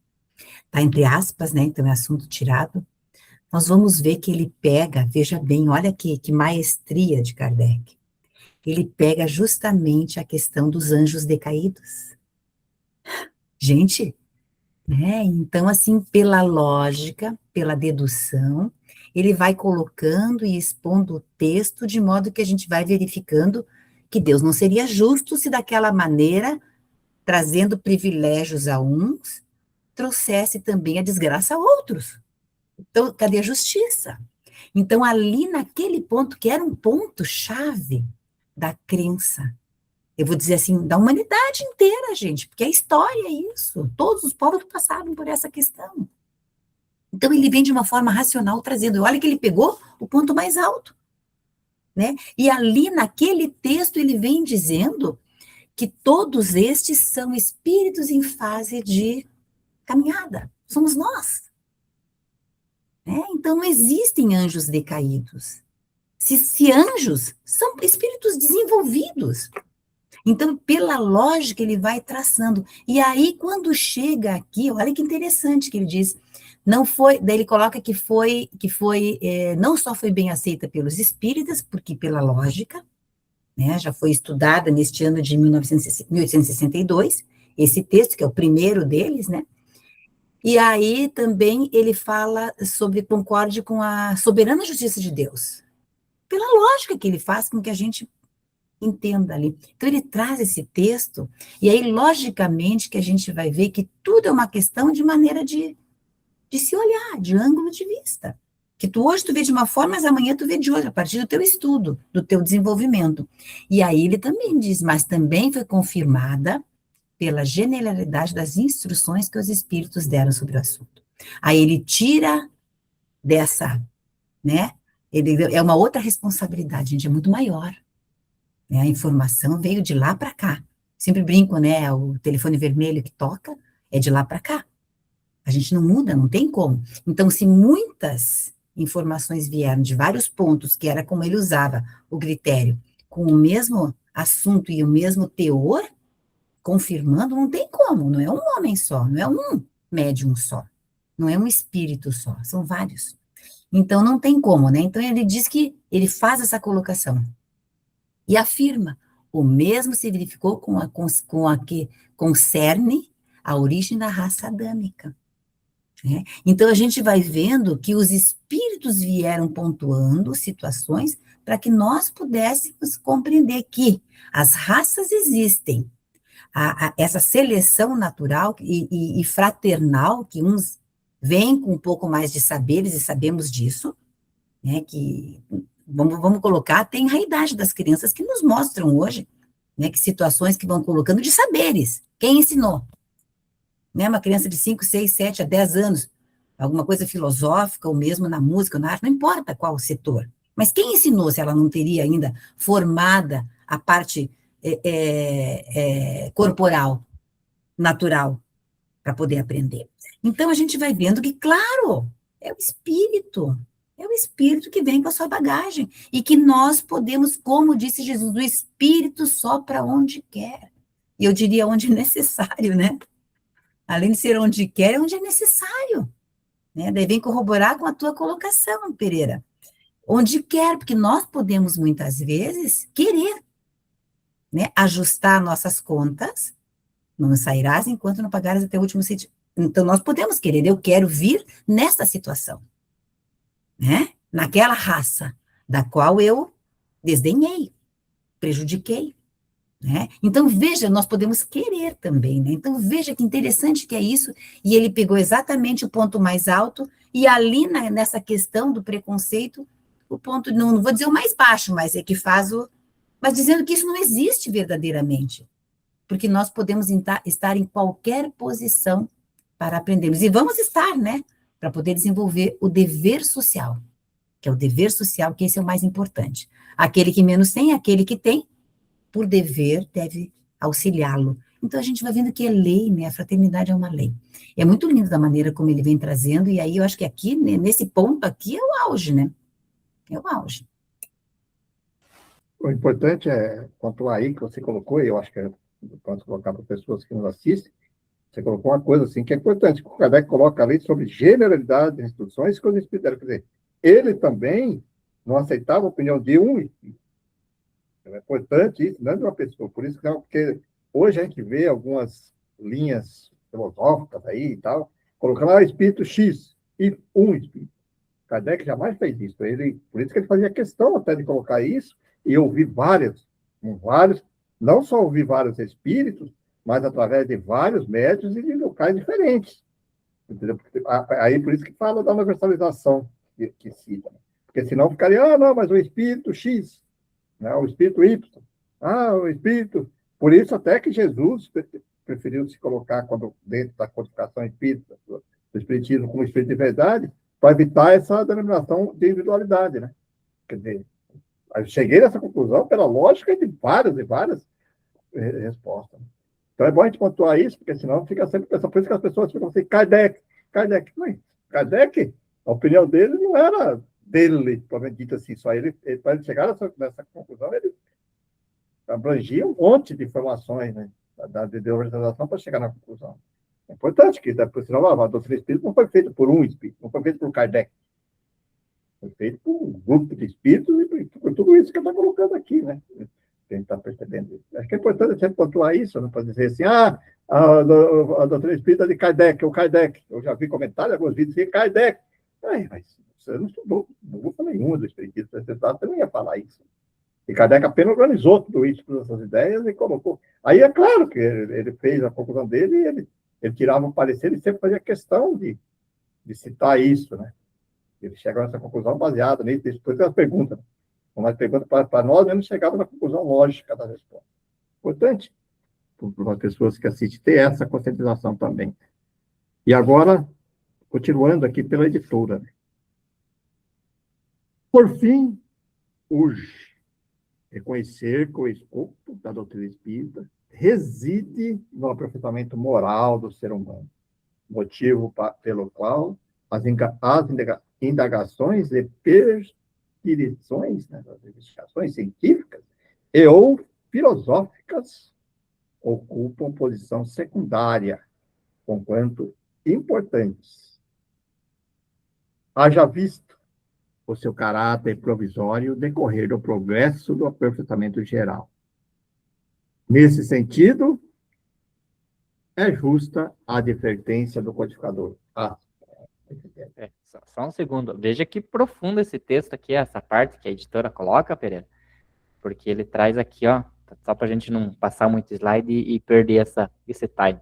está entre aspas, né, então é assunto tirado, nós vamos ver que ele pega, veja bem, olha que maestria de Kardec, ele pega justamente a questão dos anjos decaídos. Gente, né, então assim, pela lógica, pela dedução, ele vai colocando e expondo o texto de modo que a gente vai verificando que Deus não seria justo se daquela maneira, trazendo privilégios a uns, trouxesse também a desgraça a outros. Então, cadê a justiça? Então, ali naquele ponto, que era um ponto-chave da crença, eu vou dizer assim, da humanidade inteira, gente, porque a história é isso, todos os povos passaram por essa questão. Então, ele vem de uma forma racional, trazendo, olha que ele pegou o ponto mais alto, né? E ali, naquele texto, ele vem dizendo que todos estes são espíritos em fase de caminhada, somos nós. Né? Então, não existem anjos decaídos. Se anjos são espíritos desenvolvidos. Então, pela lógica, ele vai traçando. E aí, quando chega aqui, olha que interessante que ele diz, não foi, daí ele coloca que não só foi bem aceita pelos espíritas, porque pela lógica, né, já foi estudada neste ano de 1862, esse texto, que é o primeiro deles, né? E aí também ele fala sobre, concorde com a soberana justiça de Deus, pela lógica que ele faz com que a gente entenda ali. Então ele traz esse texto, e aí logicamente que a gente vai ver que tudo é uma questão de maneira de se olhar, de ângulo de vista. Que hoje tu vê de uma forma, mas amanhã tu vê de outra, a partir do teu estudo, do teu desenvolvimento. E aí ele também diz, mas também foi confirmada pela generalidade das instruções que os espíritos deram sobre o assunto. Aí ele tira dessa, né? É uma outra responsabilidade, gente, é muito maior. Né? A informação veio de lá para cá. Sempre brinco, né? O telefone vermelho que toca é de lá para cá. A gente não muda, não tem como. Então, se muitas informações vieram de vários pontos, que era como ele usava o critério, com o mesmo assunto e o mesmo teor, confirmando, não tem como, não é um homem só, não é um médium só, não é um espírito só, são vários. Então, não tem como, né? Então, ele diz que ele faz essa colocação e afirma, o mesmo se verificou com a que concerne a origem da raça adâmica. Né? Então, a gente vai vendo que os espíritos vieram pontuando situações para que nós pudéssemos compreender que as raças existem, essa seleção natural e fraternal, que uns vêm com um pouco mais de saberes, e sabemos disso, né, que, vamos colocar, tem a idade das crianças que nos mostram hoje, né, que situações que vão colocando de saberes, quem ensinou? Né, uma criança de 5, 6, 7 a 10 anos, alguma coisa filosófica, ou mesmo na música, na arte, não importa qual setor, mas quem ensinou se ela não teria ainda formada a parte corporal, natural, para poder aprender. Então, a gente vai vendo que, claro, é o Espírito que vem com a sua bagagem, e que nós podemos, como disse Jesus, o Espírito sopra onde quer, e eu diria onde necessário, né? Além de ser onde quer, é onde é necessário, né? Daí vem corroborar com a tua colocação, Pereira. Onde quer, porque nós podemos, muitas vezes, querer, né? Ajustar nossas contas, não sairás enquanto não pagares até o último centavo. Então, nós podemos querer, eu quero vir nesta situação, né? Naquela raça da qual eu desdenhei, prejudiquei, né? Então, veja, nós podemos querer também, né? Então, veja que interessante que é isso, e ele pegou exatamente o ponto mais alto, e ali nessa questão do preconceito, o ponto, não vou dizer o mais baixo, mas é que faz mas dizendo que isso não existe verdadeiramente, porque nós podemos estar em qualquer posição para aprendermos, e vamos estar, né? Para poder desenvolver o dever social, que é o dever social, que esse é o mais importante. Aquele que menos tem, aquele que tem, por dever, deve auxiliá-lo. Então, a gente vai vendo que é lei, né? A fraternidade é uma lei. É muito lindo da maneira como ele vem trazendo, e aí eu acho que aqui, né, nesse ponto aqui, é o auge, né? É o auge. O importante é pontuar aí que você colocou, e eu acho que é importante colocar para pessoas que nos assistem, você colocou uma coisa assim que é importante, o Kardec coloca ali sobre generalidade das instruções que os espíritos deram. Quer dizer, ele também não aceitava a opinião de um espírito. É importante isso, não é de uma pessoa. Por isso que não, porque hoje a gente vê algumas linhas filosóficas aí e tal, colocando lá espírito X e um espírito. Kardec jamais fez isso. Por isso que ele fazia questão até de colocar isso, e eu ouvi vários, não só ouvi vários espíritos, mas através de vários médios e de locais diferentes. Entendeu? Aí por isso que fala da universalização que cita. Porque senão ficaria, não, mas o espírito X, né? O espírito Y, o espírito... Por isso até que Jesus preferiu se colocar dentro da codificação espírita, do espiritismo como espírito de verdade, para evitar essa denominação de individualidade, né? Quer dizer, eu cheguei nessa conclusão pela lógica de várias e várias respostas. Então é bom a gente pontuar isso, porque senão fica sempre pensando. Por isso que as pessoas ficam assim, Kardec. Kardec, a opinião dele não era dele, provavelmente dito assim, só ele para ele chegar nessa conclusão, ele abrangia um monte de informações, né, de organização para chegar na conclusão. É importante que, por sinal, a doutrina espírita não foi feita por um espírito, não foi feita por Kardec. Foi feito por um grupo de espíritos e por tudo isso que eu estou colocando aqui, né? A gente está percebendo isso. Acho que é importante sempre pontuar isso, não pode dizer assim, a doutrina espírita de Kardec, ou Kardec. Eu já vi comentários, alguns vídeos assim, Kardec. Mas você não estudou, não vou falar nenhuma do espiritismo, você não ia falar isso. E Kardec apenas organizou tudo isso, todas essas ideias e colocou. Aí é claro que ele fez a conclusão dele e ele tirava um parecer e sempre fazia questão de citar isso, né? Ele chegou nessa conclusão baseada nisso, depois tem as perguntas. Quando nós perguntamos para nós, ele não chegava na conclusão lógica da resposta. Importante para as pessoas que assistem ter essa conscientização também. E agora, continuando aqui pela editora. Por fim, urge reconhecer que o escopo da doutrina espírita reside no aperfeiçoamento moral do ser humano, motivo pelo qual as indagações e perquisições, né, das investigações científicas ou filosóficas ocupam posição secundária, conquanto importantes. Haja visto o seu caráter provisório decorrer do progresso do aperfeiçoamento geral. Nesse sentido, é justa a advertência do codificador. Só um segundo. Veja que profundo esse texto aqui, essa parte que a editora coloca, Pereira. Porque ele traz aqui, ó, só para a gente não passar muito slide e perder esse time,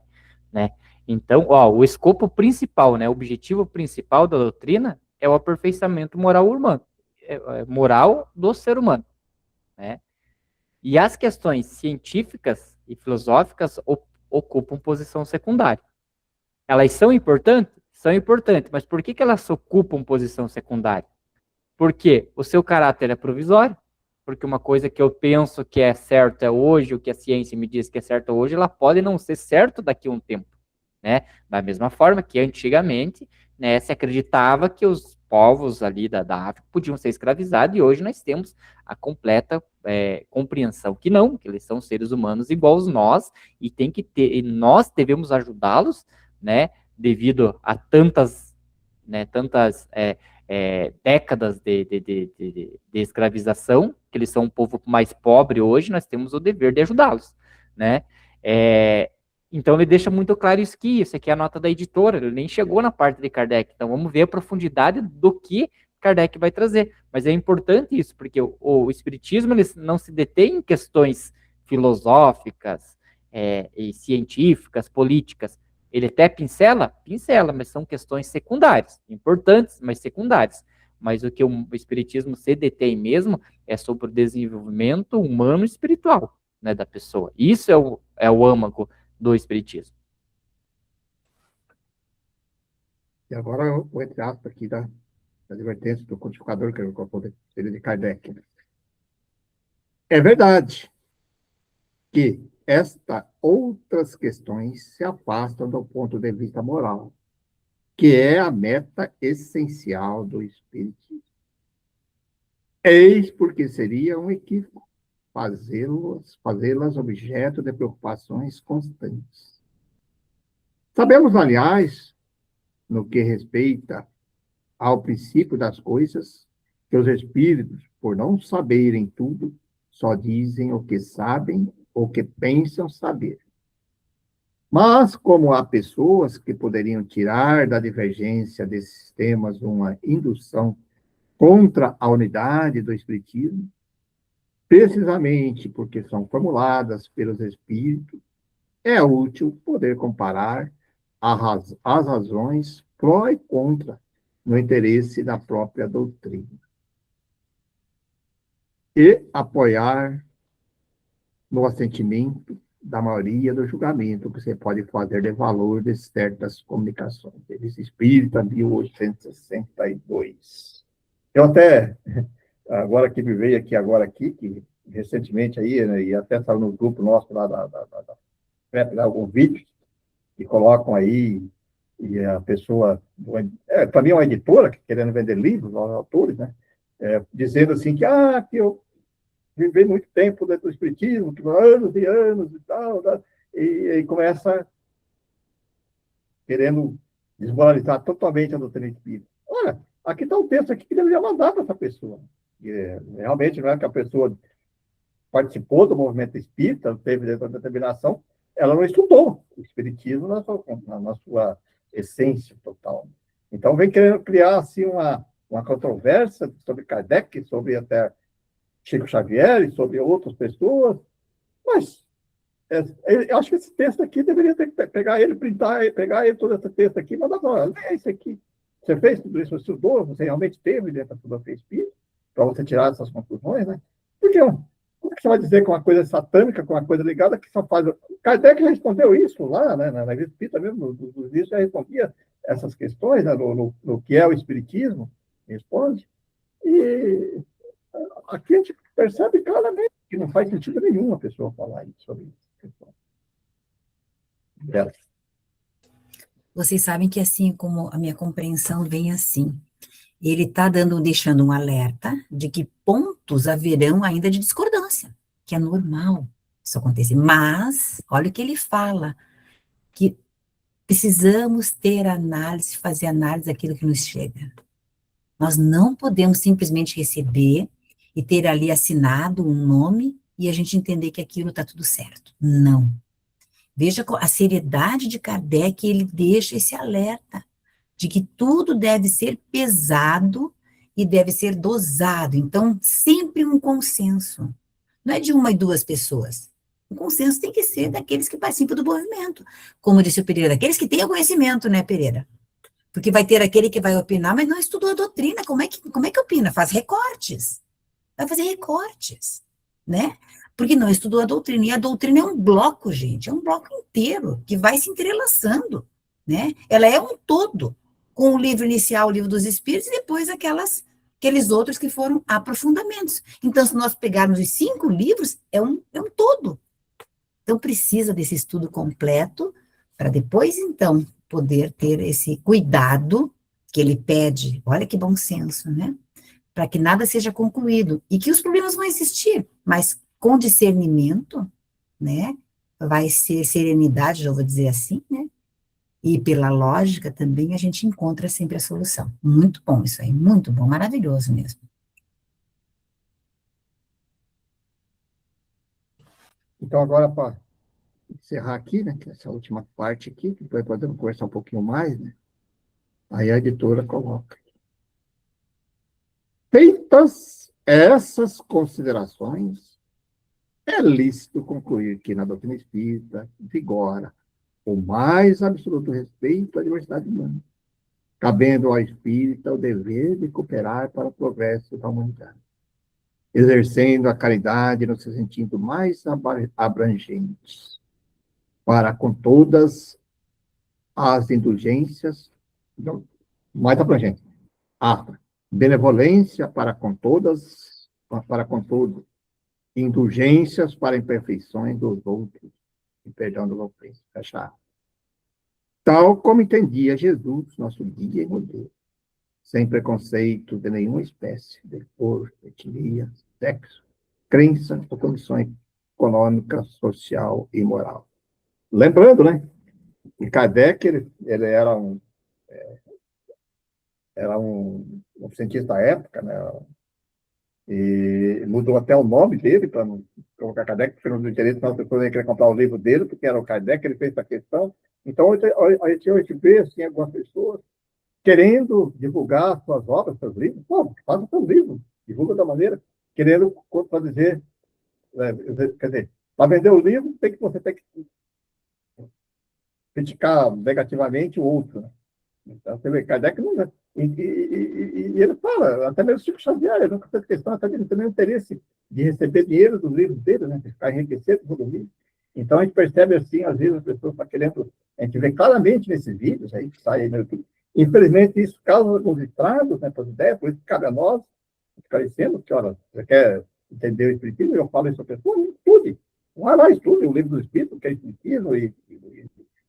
né? Então, ó, o escopo principal, né, o objetivo principal da doutrina é o aperfeiçoamento moral humano, moral do ser humano, né? E as questões científicas e filosóficas ocupam posição secundária. Elas são importantes? São importantes, mas por que elas ocupam posição secundária? Porque o seu caráter é provisório, porque uma coisa que eu penso que é certo é hoje, o que a ciência me diz que é certo hoje, ela pode não ser certo daqui a um tempo, né? Da mesma forma que antigamente, né, se acreditava que os povos ali da África podiam ser escravizados, e hoje nós temos a completa compreensão que não, que eles são seres humanos iguais a nós, e tem que ter, e nós devemos ajudá-los, né, devido a tantas, né, décadas de escravização, que eles são um povo mais pobre hoje, nós temos o dever de ajudá-los, né? Então ele deixa muito claro isso aqui é a nota da editora, ele nem chegou na parte de Kardec, então vamos ver a profundidade do que Kardec vai trazer, mas é importante isso, porque o Espiritismo ele não se detém em questões filosóficas, e científicas, políticas, ele até pincela, mas são questões secundárias, importantes, mas secundárias. Mas o que o Espiritismo se detém mesmo é sobre o desenvolvimento humano e espiritual, né, da pessoa. Isso é o âmago do Espiritismo. E agora o entre aspas aqui da advertência do codificador, que eu coloquei de Kardec. É verdade que estas outras questões se afastam do ponto de vista moral, que é a meta essencial do Espiritismo. Eis porque seria um equívoco fazê-las objeto de preocupações constantes. Sabemos, aliás, no que respeita ao princípio das coisas, que os espíritos, por não saberem tudo, só dizem o que sabem ou que pensam saber. Mas, como há pessoas que poderiam tirar da divergência desses temas uma indução contra a unidade do Espiritismo, precisamente porque são formuladas pelos espíritos, é útil poder comparar as razões pró e contra no interesse da própria doutrina e apoiar no assentimento da maioria do julgamento que você pode fazer de valor de certas comunicações. Revista Espírita, 1862. Eu até, agora que me veio aqui, que recentemente aí, né, e até saiu no grupo nosso lá algum vídeo, que colocam aí, e a pessoa, para mim é uma editora, querendo vender livros aos autores, né, dizendo assim que eu vivi muito tempo dentro do Espiritismo, anos e anos e tal, e começa querendo desmoralizar totalmente a doutrina espírita. Olha, aqui está um texto aqui que deveria mandar para essa pessoa. Realmente não é que a pessoa participou do movimento espírita, teve essa determinação, ela não estudou o Espiritismo na sua essência total. Então, vem querendo criar assim, uma controvérsia sobre Kardec, sobre até Chico Xavier e sobre outras pessoas, mas eu acho que esse texto aqui deveria ter que pegar ele, printar, pegar ele, todo esse texto aqui, e mandar para ela, é isso aqui. Você fez tudo isso, você estudou, você realmente teve dentro da filosofia espírita, para você tirar essas conclusões, né? Porque como que você vai dizer que uma coisa é satânica, com uma coisa ligada, que só faz... Kardec respondeu isso lá, né, na Revista Espírita mesmo, nos livros já respondia essas questões, né, no que é o espiritismo, responde, e aqui a gente percebe claramente que não faz sentido nenhum a pessoa falar isso sobre isso. Vocês sabem que assim como a minha compreensão vem assim, ele está deixando um alerta de que pontos haverão ainda de discordância, que é normal isso acontecer. Mas, olha o que ele fala, que precisamos ter análise, fazer análise daquilo que nos chega. Nós não podemos simplesmente receber e ter ali assinado um nome e a gente entender que aquilo está tudo certo. Não. Veja a seriedade de Kardec, ele deixa esse alerta de que tudo deve ser pesado e deve ser dosado. Então, sempre um consenso. Não é de uma e duas pessoas. O consenso tem que ser daqueles que participam do movimento. Como disse o Pereira, daqueles que têm o conhecimento, né, Pereira? Porque vai ter aquele que vai opinar, mas não estudou a doutrina. Como é que opina? Faz recortes. Vai fazer recortes, né? Porque não estudou a doutrina. E a doutrina é um bloco, gente. É um bloco inteiro que vai se entrelaçando, né? Ela é um todo, com o livro inicial, o livro dos Espíritos, e depois aquelas aqueles outros que foram aprofundamentos. Então, se nós pegarmos os 5 livros, é um todo. Então, precisa desse estudo completo, para depois, então, poder ter esse cuidado que ele pede. Olha que bom senso, né? Para que nada seja concluído. E que os problemas vão existir, mas com discernimento, né? Vai ser serenidade, já vou dizer assim, né? E pela lógica também a gente encontra sempre a solução. Muito bom isso aí, muito bom, maravilhoso mesmo. Então, agora, para encerrar aqui, né, que essa última parte aqui, que vai podemos conversar um pouquinho mais, né? Aí a editora coloca. Feitas essas considerações, é lícito concluir que na doutrina espírita vigora o mais absoluto respeito à diversidade humana, cabendo ao espírita o dever de cooperar para o progresso da humanidade, exercendo a caridade no seu sentido mais abrangente, para com todas as indulgências, não, mais abrangente, a benevolência para com todas, para com todos, indulgências para imperfeições dos outros, e perdão dos ofensas, fechar. Tal como entendia Jesus, nosso guia e modelo, sem preconceito de nenhuma espécie, de cor, etnia, sexo, crença ou condição econômica, social e moral. Lembrando, né, que Kardec, ele era um cientista da época, né, e mudou até o nome dele para não colocar Kardec, porque não tinha interesse, não, as pessoas iam querer comprar o livro dele, porque era o Kardec, ele fez essa questão. Então, a gente vê, assim, algumas pessoas querendo divulgar suas obras, seus livros. Pô, faça seu livro, divulga da maneira, querendo, para dizer, quer dizer, para vender o livro, você tem que criticar negativamente o outro, né? Então, você vê, Kardec não é. E ele fala, até mesmo Chico Xavier, ele nunca fez questão, até ele também o interesse de receber dinheiro dos livros dele, né, de ficar enriquecido com o livro. Então, a gente percebe assim, às vezes as pessoas estão querendo, a gente vê claramente nesses vídeos aí que saem no YouTube. Infelizmente, isso causa alguns estragos, né, para as ideias, por isso que cabe a nós, esclarecendo, que, olha, você quer entender o Espiritismo, eu falo isso a pessoa, estude. Vai lá, estude o livro do Espírito, que é Espiritismo,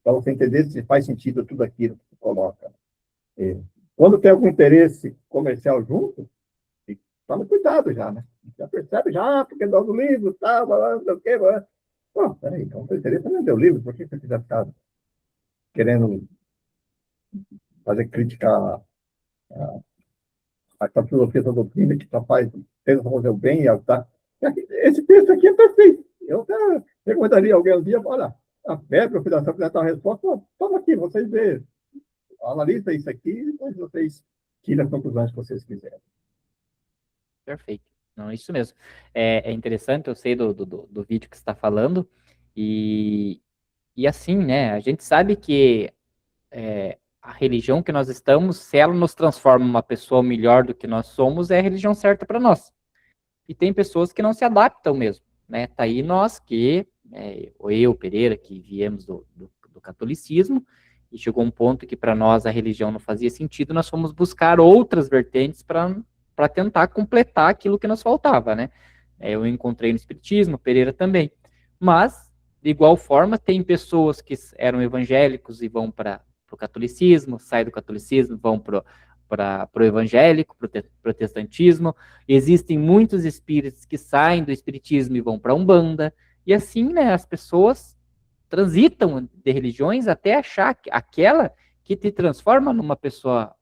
para você entender se faz sentido tudo aquilo que você coloca. Quando tem algum interesse comercial junto, toma cuidado já, né? Já percebe, já, porque dá no livro, tá, não sei o quê, Pô, peraí, então o interesse não deu livro, por que você já está querendo fazer crítica à filosofia da doutrina que só tenta fazer o bem e tá? Esse texto aqui é perfeito. Eu até recomendaria alguém um dia, olha, a fé, para a quiser dar uma resposta, toma aqui, vocês vê, analisa isso aqui e depois vocês tiram as conclusões que vocês quiserem. Perfeito. Não, isso mesmo. É interessante, eu sei do vídeo que você está falando, e assim, né, a gente sabe que a religião que nós estamos, se ela nos transforma uma pessoa melhor do que nós somos, é a religião certa para nós. E tem pessoas que não se adaptam mesmo, né? Tá aí nós que, eu, Pereira, que viemos do catolicismo, e chegou um ponto que para nós a religião não fazia sentido, nós fomos buscar outras vertentes para tentar completar aquilo que nos faltava, né? Eu encontrei no Espiritismo, Pereira também. Mas, de igual forma, tem pessoas que eram evangélicos e vão para o catolicismo, saem do catolicismo, vão para o evangélico, para o protestantismo. Existem muitos espíritos que saem do espiritismo e vão para a Umbanda. E assim, né, as pessoas transitam de religiões até achar aquela que te transforma numa pessoa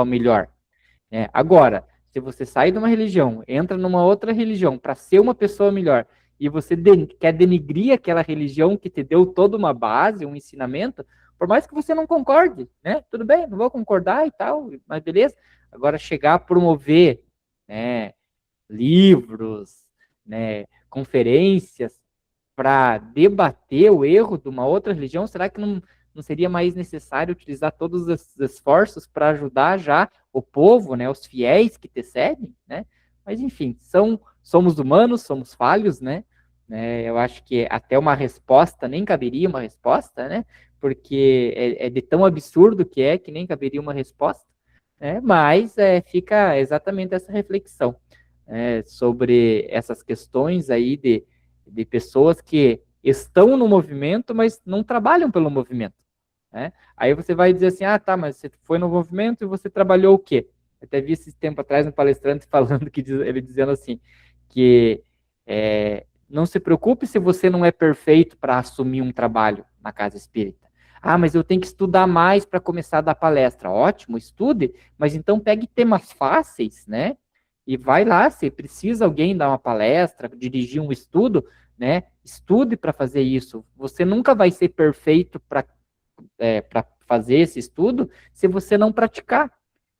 melhor. Né? Agora, se você sai de uma religião, entra numa outra religião para ser uma pessoa melhor, e você quer denigrir aquela religião que te deu toda uma base, um ensinamento, por mais que você não concorde, né? Tudo bem, não vou concordar e tal, mas beleza. Agora, chegar a promover, né, livros, né, conferências, para debater o erro de uma outra religião, será que não seria mais necessário utilizar todos os esforços para ajudar já o povo, né, os fiéis que te seguem, né? Mas, enfim, somos humanos, somos falhos, né? Eu acho que até uma resposta, nem caberia uma resposta, né? Porque é de tão absurdo que nem caberia uma resposta. Mas fica exatamente essa reflexão sobre essas questões aí de pessoas que estão no movimento, mas não trabalham pelo movimento. Né? Aí você vai dizer assim, tá, mas você foi no movimento e você trabalhou o quê? Eu até vi esse tempo atrás um palestrante falando, ele dizendo assim, que não se preocupe se você não é perfeito para assumir um trabalho na casa espírita. Mas eu tenho que estudar mais para começar a dar palestra. Ótimo, estude, mas então pegue temas fáceis, né? E vai lá, se precisa alguém dar uma palestra, dirigir um estudo, né? Estude para fazer isso. Você nunca vai ser perfeito para fazer esse estudo se você não praticar.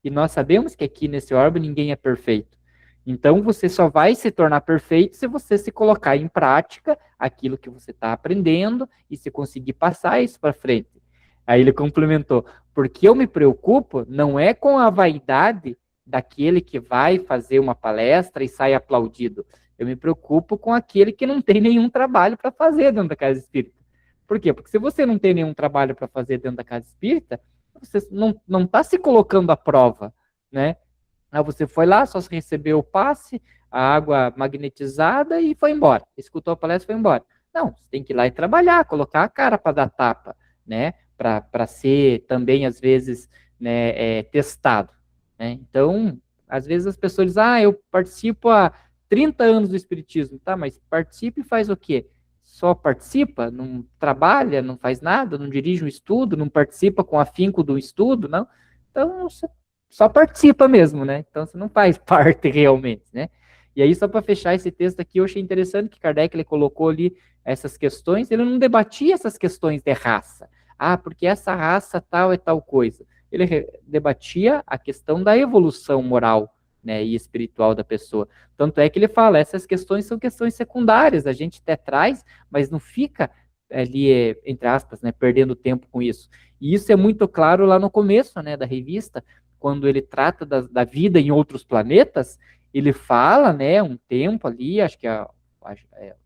E nós sabemos que aqui nesse orbe ninguém é perfeito. Então você só vai se tornar perfeito se você se colocar em prática aquilo que você está aprendendo e se conseguir passar isso para frente. Aí ele complementou, porque eu me preocupo não é com a vaidade daquele que vai fazer uma palestra e sai aplaudido. Eu me preocupo com aquele que não tem nenhum trabalho para fazer dentro da casa espírita. Por quê? Porque se você não tem nenhum trabalho para fazer dentro da casa espírita, você não está se colocando à prova, né? Você foi lá, só recebeu o passe, a água magnetizada e foi embora. Escutou a palestra e foi embora. Não, você tem que ir lá e trabalhar, colocar a cara para dar tapa, né? Para ser também, às vezes, né, testado. Né? Então, às vezes as pessoas dizem, eu participo há 30 anos do Espiritismo. Tá, mas participa e faz o quê? Só participa? Não trabalha, não faz nada, não dirige um estudo, não participa com afinco do estudo, não? Então, você só participa mesmo, né? Então você não faz parte realmente, né? E aí, só para fechar esse texto aqui, eu achei interessante que Kardec ele colocou ali essas questões, ele não debatia essas questões de raça. Porque essa raça tal é tal coisa. Ele debatia a questão da evolução moral, né, e espiritual da pessoa. Tanto é que ele fala, essas questões são questões secundárias, a gente até traz, mas não fica ali, entre aspas, né, perdendo tempo com isso. E isso é muito claro lá no começo, né, da revista, quando ele trata da vida em outros planetas, ele fala, né, um tempo ali, acho que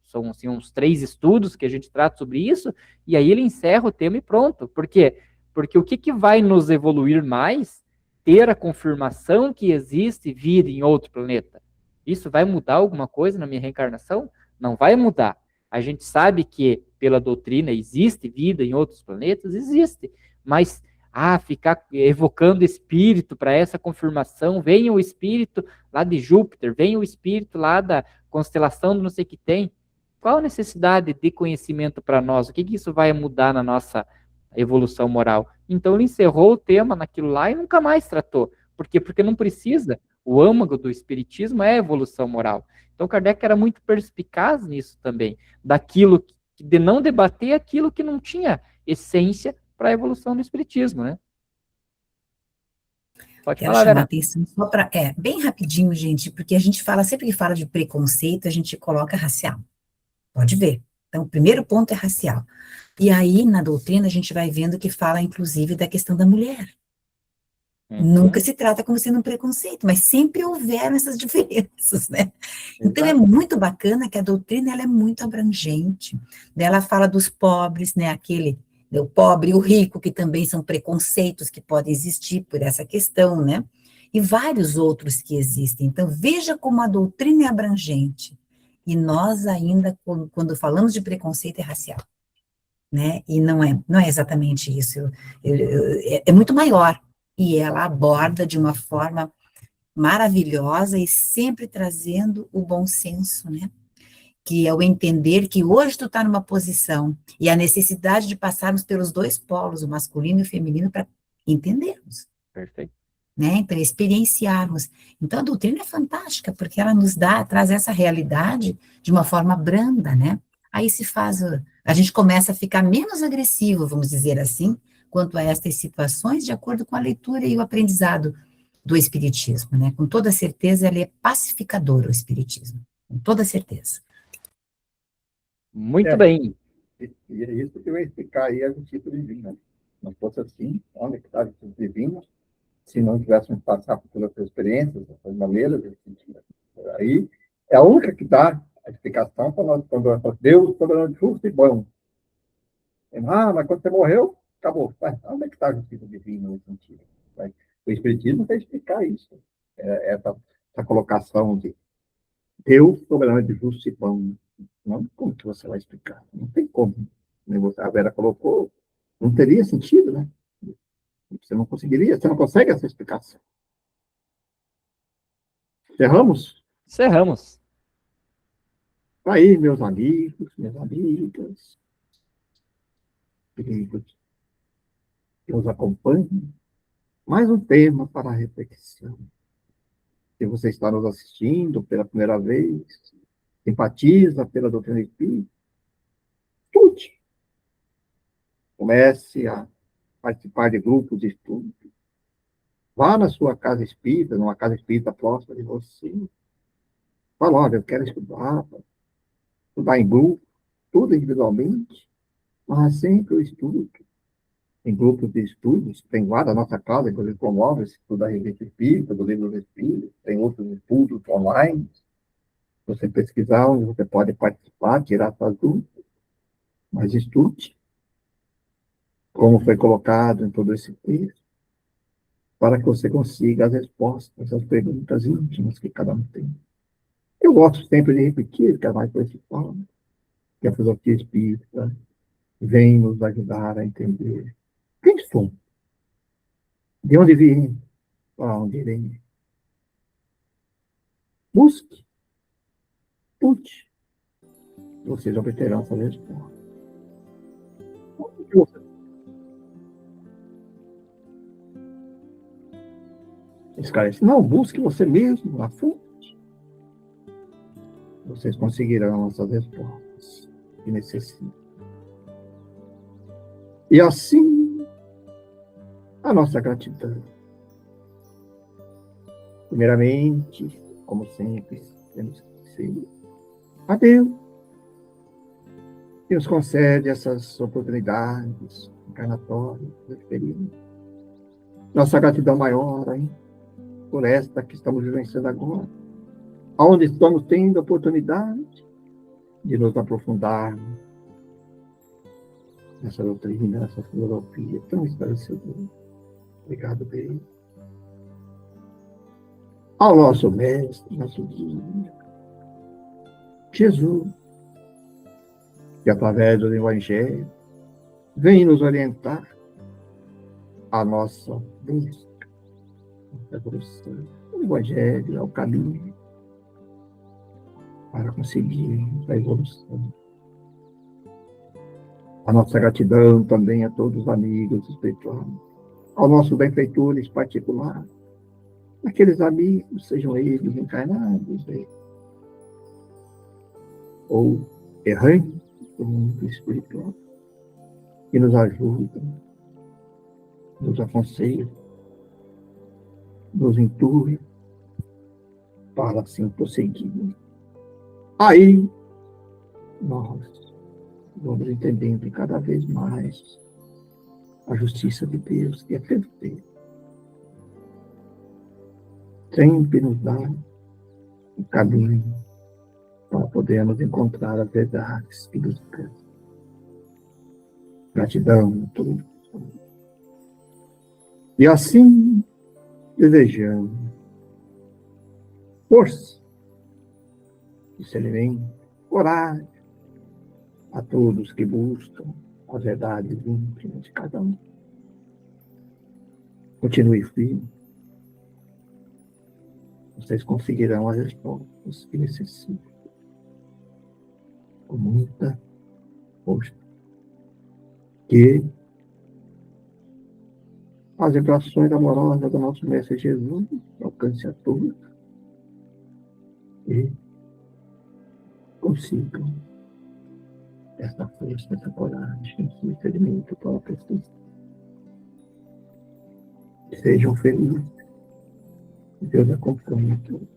são assim, uns 3 estudos que a gente trata sobre isso, e aí ele encerra o tema e pronto. Por quê? Porque o que vai nos evoluir mais? Ter a confirmação que existe vida em outro planeta. Isso vai mudar alguma coisa na minha reencarnação? Não vai mudar. A gente sabe que, pela doutrina, existe vida em outros planetas? Existe. Mas ficar evocando espírito para essa confirmação, venha o espírito lá de Júpiter, venha o espírito lá da constelação do não sei o que tem. Qual a necessidade de conhecimento para nós? O que isso vai mudar na nossa evolução moral? Então ele encerrou o tema naquilo lá e nunca mais tratou. Por quê? Porque não precisa. O âmago do espiritismo é a evolução moral. Então Kardec era muito perspicaz nisso também, daquilo de não debater aquilo que não tinha essência para a evolução do espiritismo, né? Pode Quero falar, chamar a Vera. atenção só para. Bem rapidinho, gente, porque a gente fala, sempre que fala de preconceito, a gente coloca racial. Pode ver. Então, o primeiro ponto é racial. E aí, na doutrina, a gente vai vendo que fala, inclusive, da questão da mulher. Nunca se trata como sendo um preconceito, mas sempre houveram essas diferenças, né? Então, é muito bacana que a doutrina, ela é muito abrangente. Ela fala dos pobres, né? O pobre e o rico, que também são preconceitos que podem existir por essa questão, né? E vários outros que existem. Então, veja como a doutrina é abrangente. E nós ainda, quando falamos de preconceito, é racial, né? E não é exatamente isso. É muito maior. E ela aborda de uma forma maravilhosa e sempre trazendo o bom senso, né? Que é o entender que hoje tu está numa posição e a necessidade de passarmos pelos 2 polos, o masculino e o feminino, para entendermos. Perfeito. Né? Então, experienciarmos. Então, a doutrina é fantástica, porque ela traz essa realidade de uma forma branda, né? Aí a gente começa a ficar menos agressivo, vamos dizer assim, quanto a estas situações, de acordo com a leitura e o aprendizado do Espiritismo, né? Com toda certeza, ele é pacificador, o Espiritismo, com toda certeza. Muito bem. E é isso que eu ia explicar aí, é o tipo divino. Né? Não fosse assim, onde que está o tipo divino? Se não tivéssemos passado por todas as experiências, essas maneiras, aí é a única que dá a explicação para nós, quando Deus soberano justo e bom. Mas quando você morreu, acabou. Onde é que está a justiça divina nesse sentido? O Espiritismo vai explicar isso. Essa colocação de Deus soberano de justo e bom. Não, como que você vai explicar? Não tem como. A Vera colocou, não teria sentido, né? Você não conseguiria, você não consegue essa explicação. Cerramos? Cerramos. Aí, meus amigos, minhas amigas, queridos que nos acompanham, mais um tema para a reflexão. Se você está nos assistindo pela primeira vez, simpatiza pela doutrina espírita, estude. Comece a participar de grupos de estudo. Vá na sua casa espírita, numa casa espírita próxima de você. Fala, olha, eu quero estudar em grupo, tudo individualmente, mas sempre o estudo. Em grupos de estudos, tem lá da nossa casa, inclusive promove esse estudo da revista espírita, do livro do Espírito, tem outros estudos online. Você pesquisar, onde você pode participar, tirar suas dúvidas, mas estude, como foi colocado em todo esse texto, para que você consiga as respostas às perguntas íntimas que cada um tem. Eu gosto sempre de repetir, que é mais principal, que a filosofia espírita vem nos ajudar a entender quem somos, de onde viemos, para onde iremos. Busque, estude, vocês obterão essa resposta. Esclarece. Não, busque você mesmo, a fonte. Vocês conseguirão essas respostas que necessitam. E assim, a nossa gratidão. Primeiramente, como sempre, temos que ser a Deus, que nos concede essas oportunidades encarnatórias, experiências. Nossa gratidão maior, hein, por esta que estamos vivenciando agora, onde estamos tendo a oportunidade de nos aprofundarmos nessa doutrina, nessa filosofia tão esclarecedora. Obrigado, Deus. Ao nosso mestre, nosso guia, Jesus, que através do Evangelho vem nos orientar a nossa busca, a evolução. O Evangelho é o caminho para conseguir a evolução. A nossa gratidão também a todos os amigos espirituais, aos nossos benfeitores particulares, aqueles amigos, sejam eles encarnados ou errantes do mundo espiritual, que nos ajudam, nos aconselham, nos intuem para assim prosseguir. Aí nós vamos entendendo cada vez mais a justiça de Deus, que é perfeita. Sempre nos dá o caminho para podermos encontrar as verdades que buscamos. Gratidão a todos. E assim desejamos força, discernimento, coragem a todos que buscam as verdades íntimas de cada um. Continue firme. Vocês conseguirão as respostas que necessitam. Com muita força. Que as vibrações amorosas do nosso Mestre Jesus alcancem a todos e consigam essa força, essa coragem, esse discernimento para a pessoa. Sejam felizes. Deus acompanhe todos.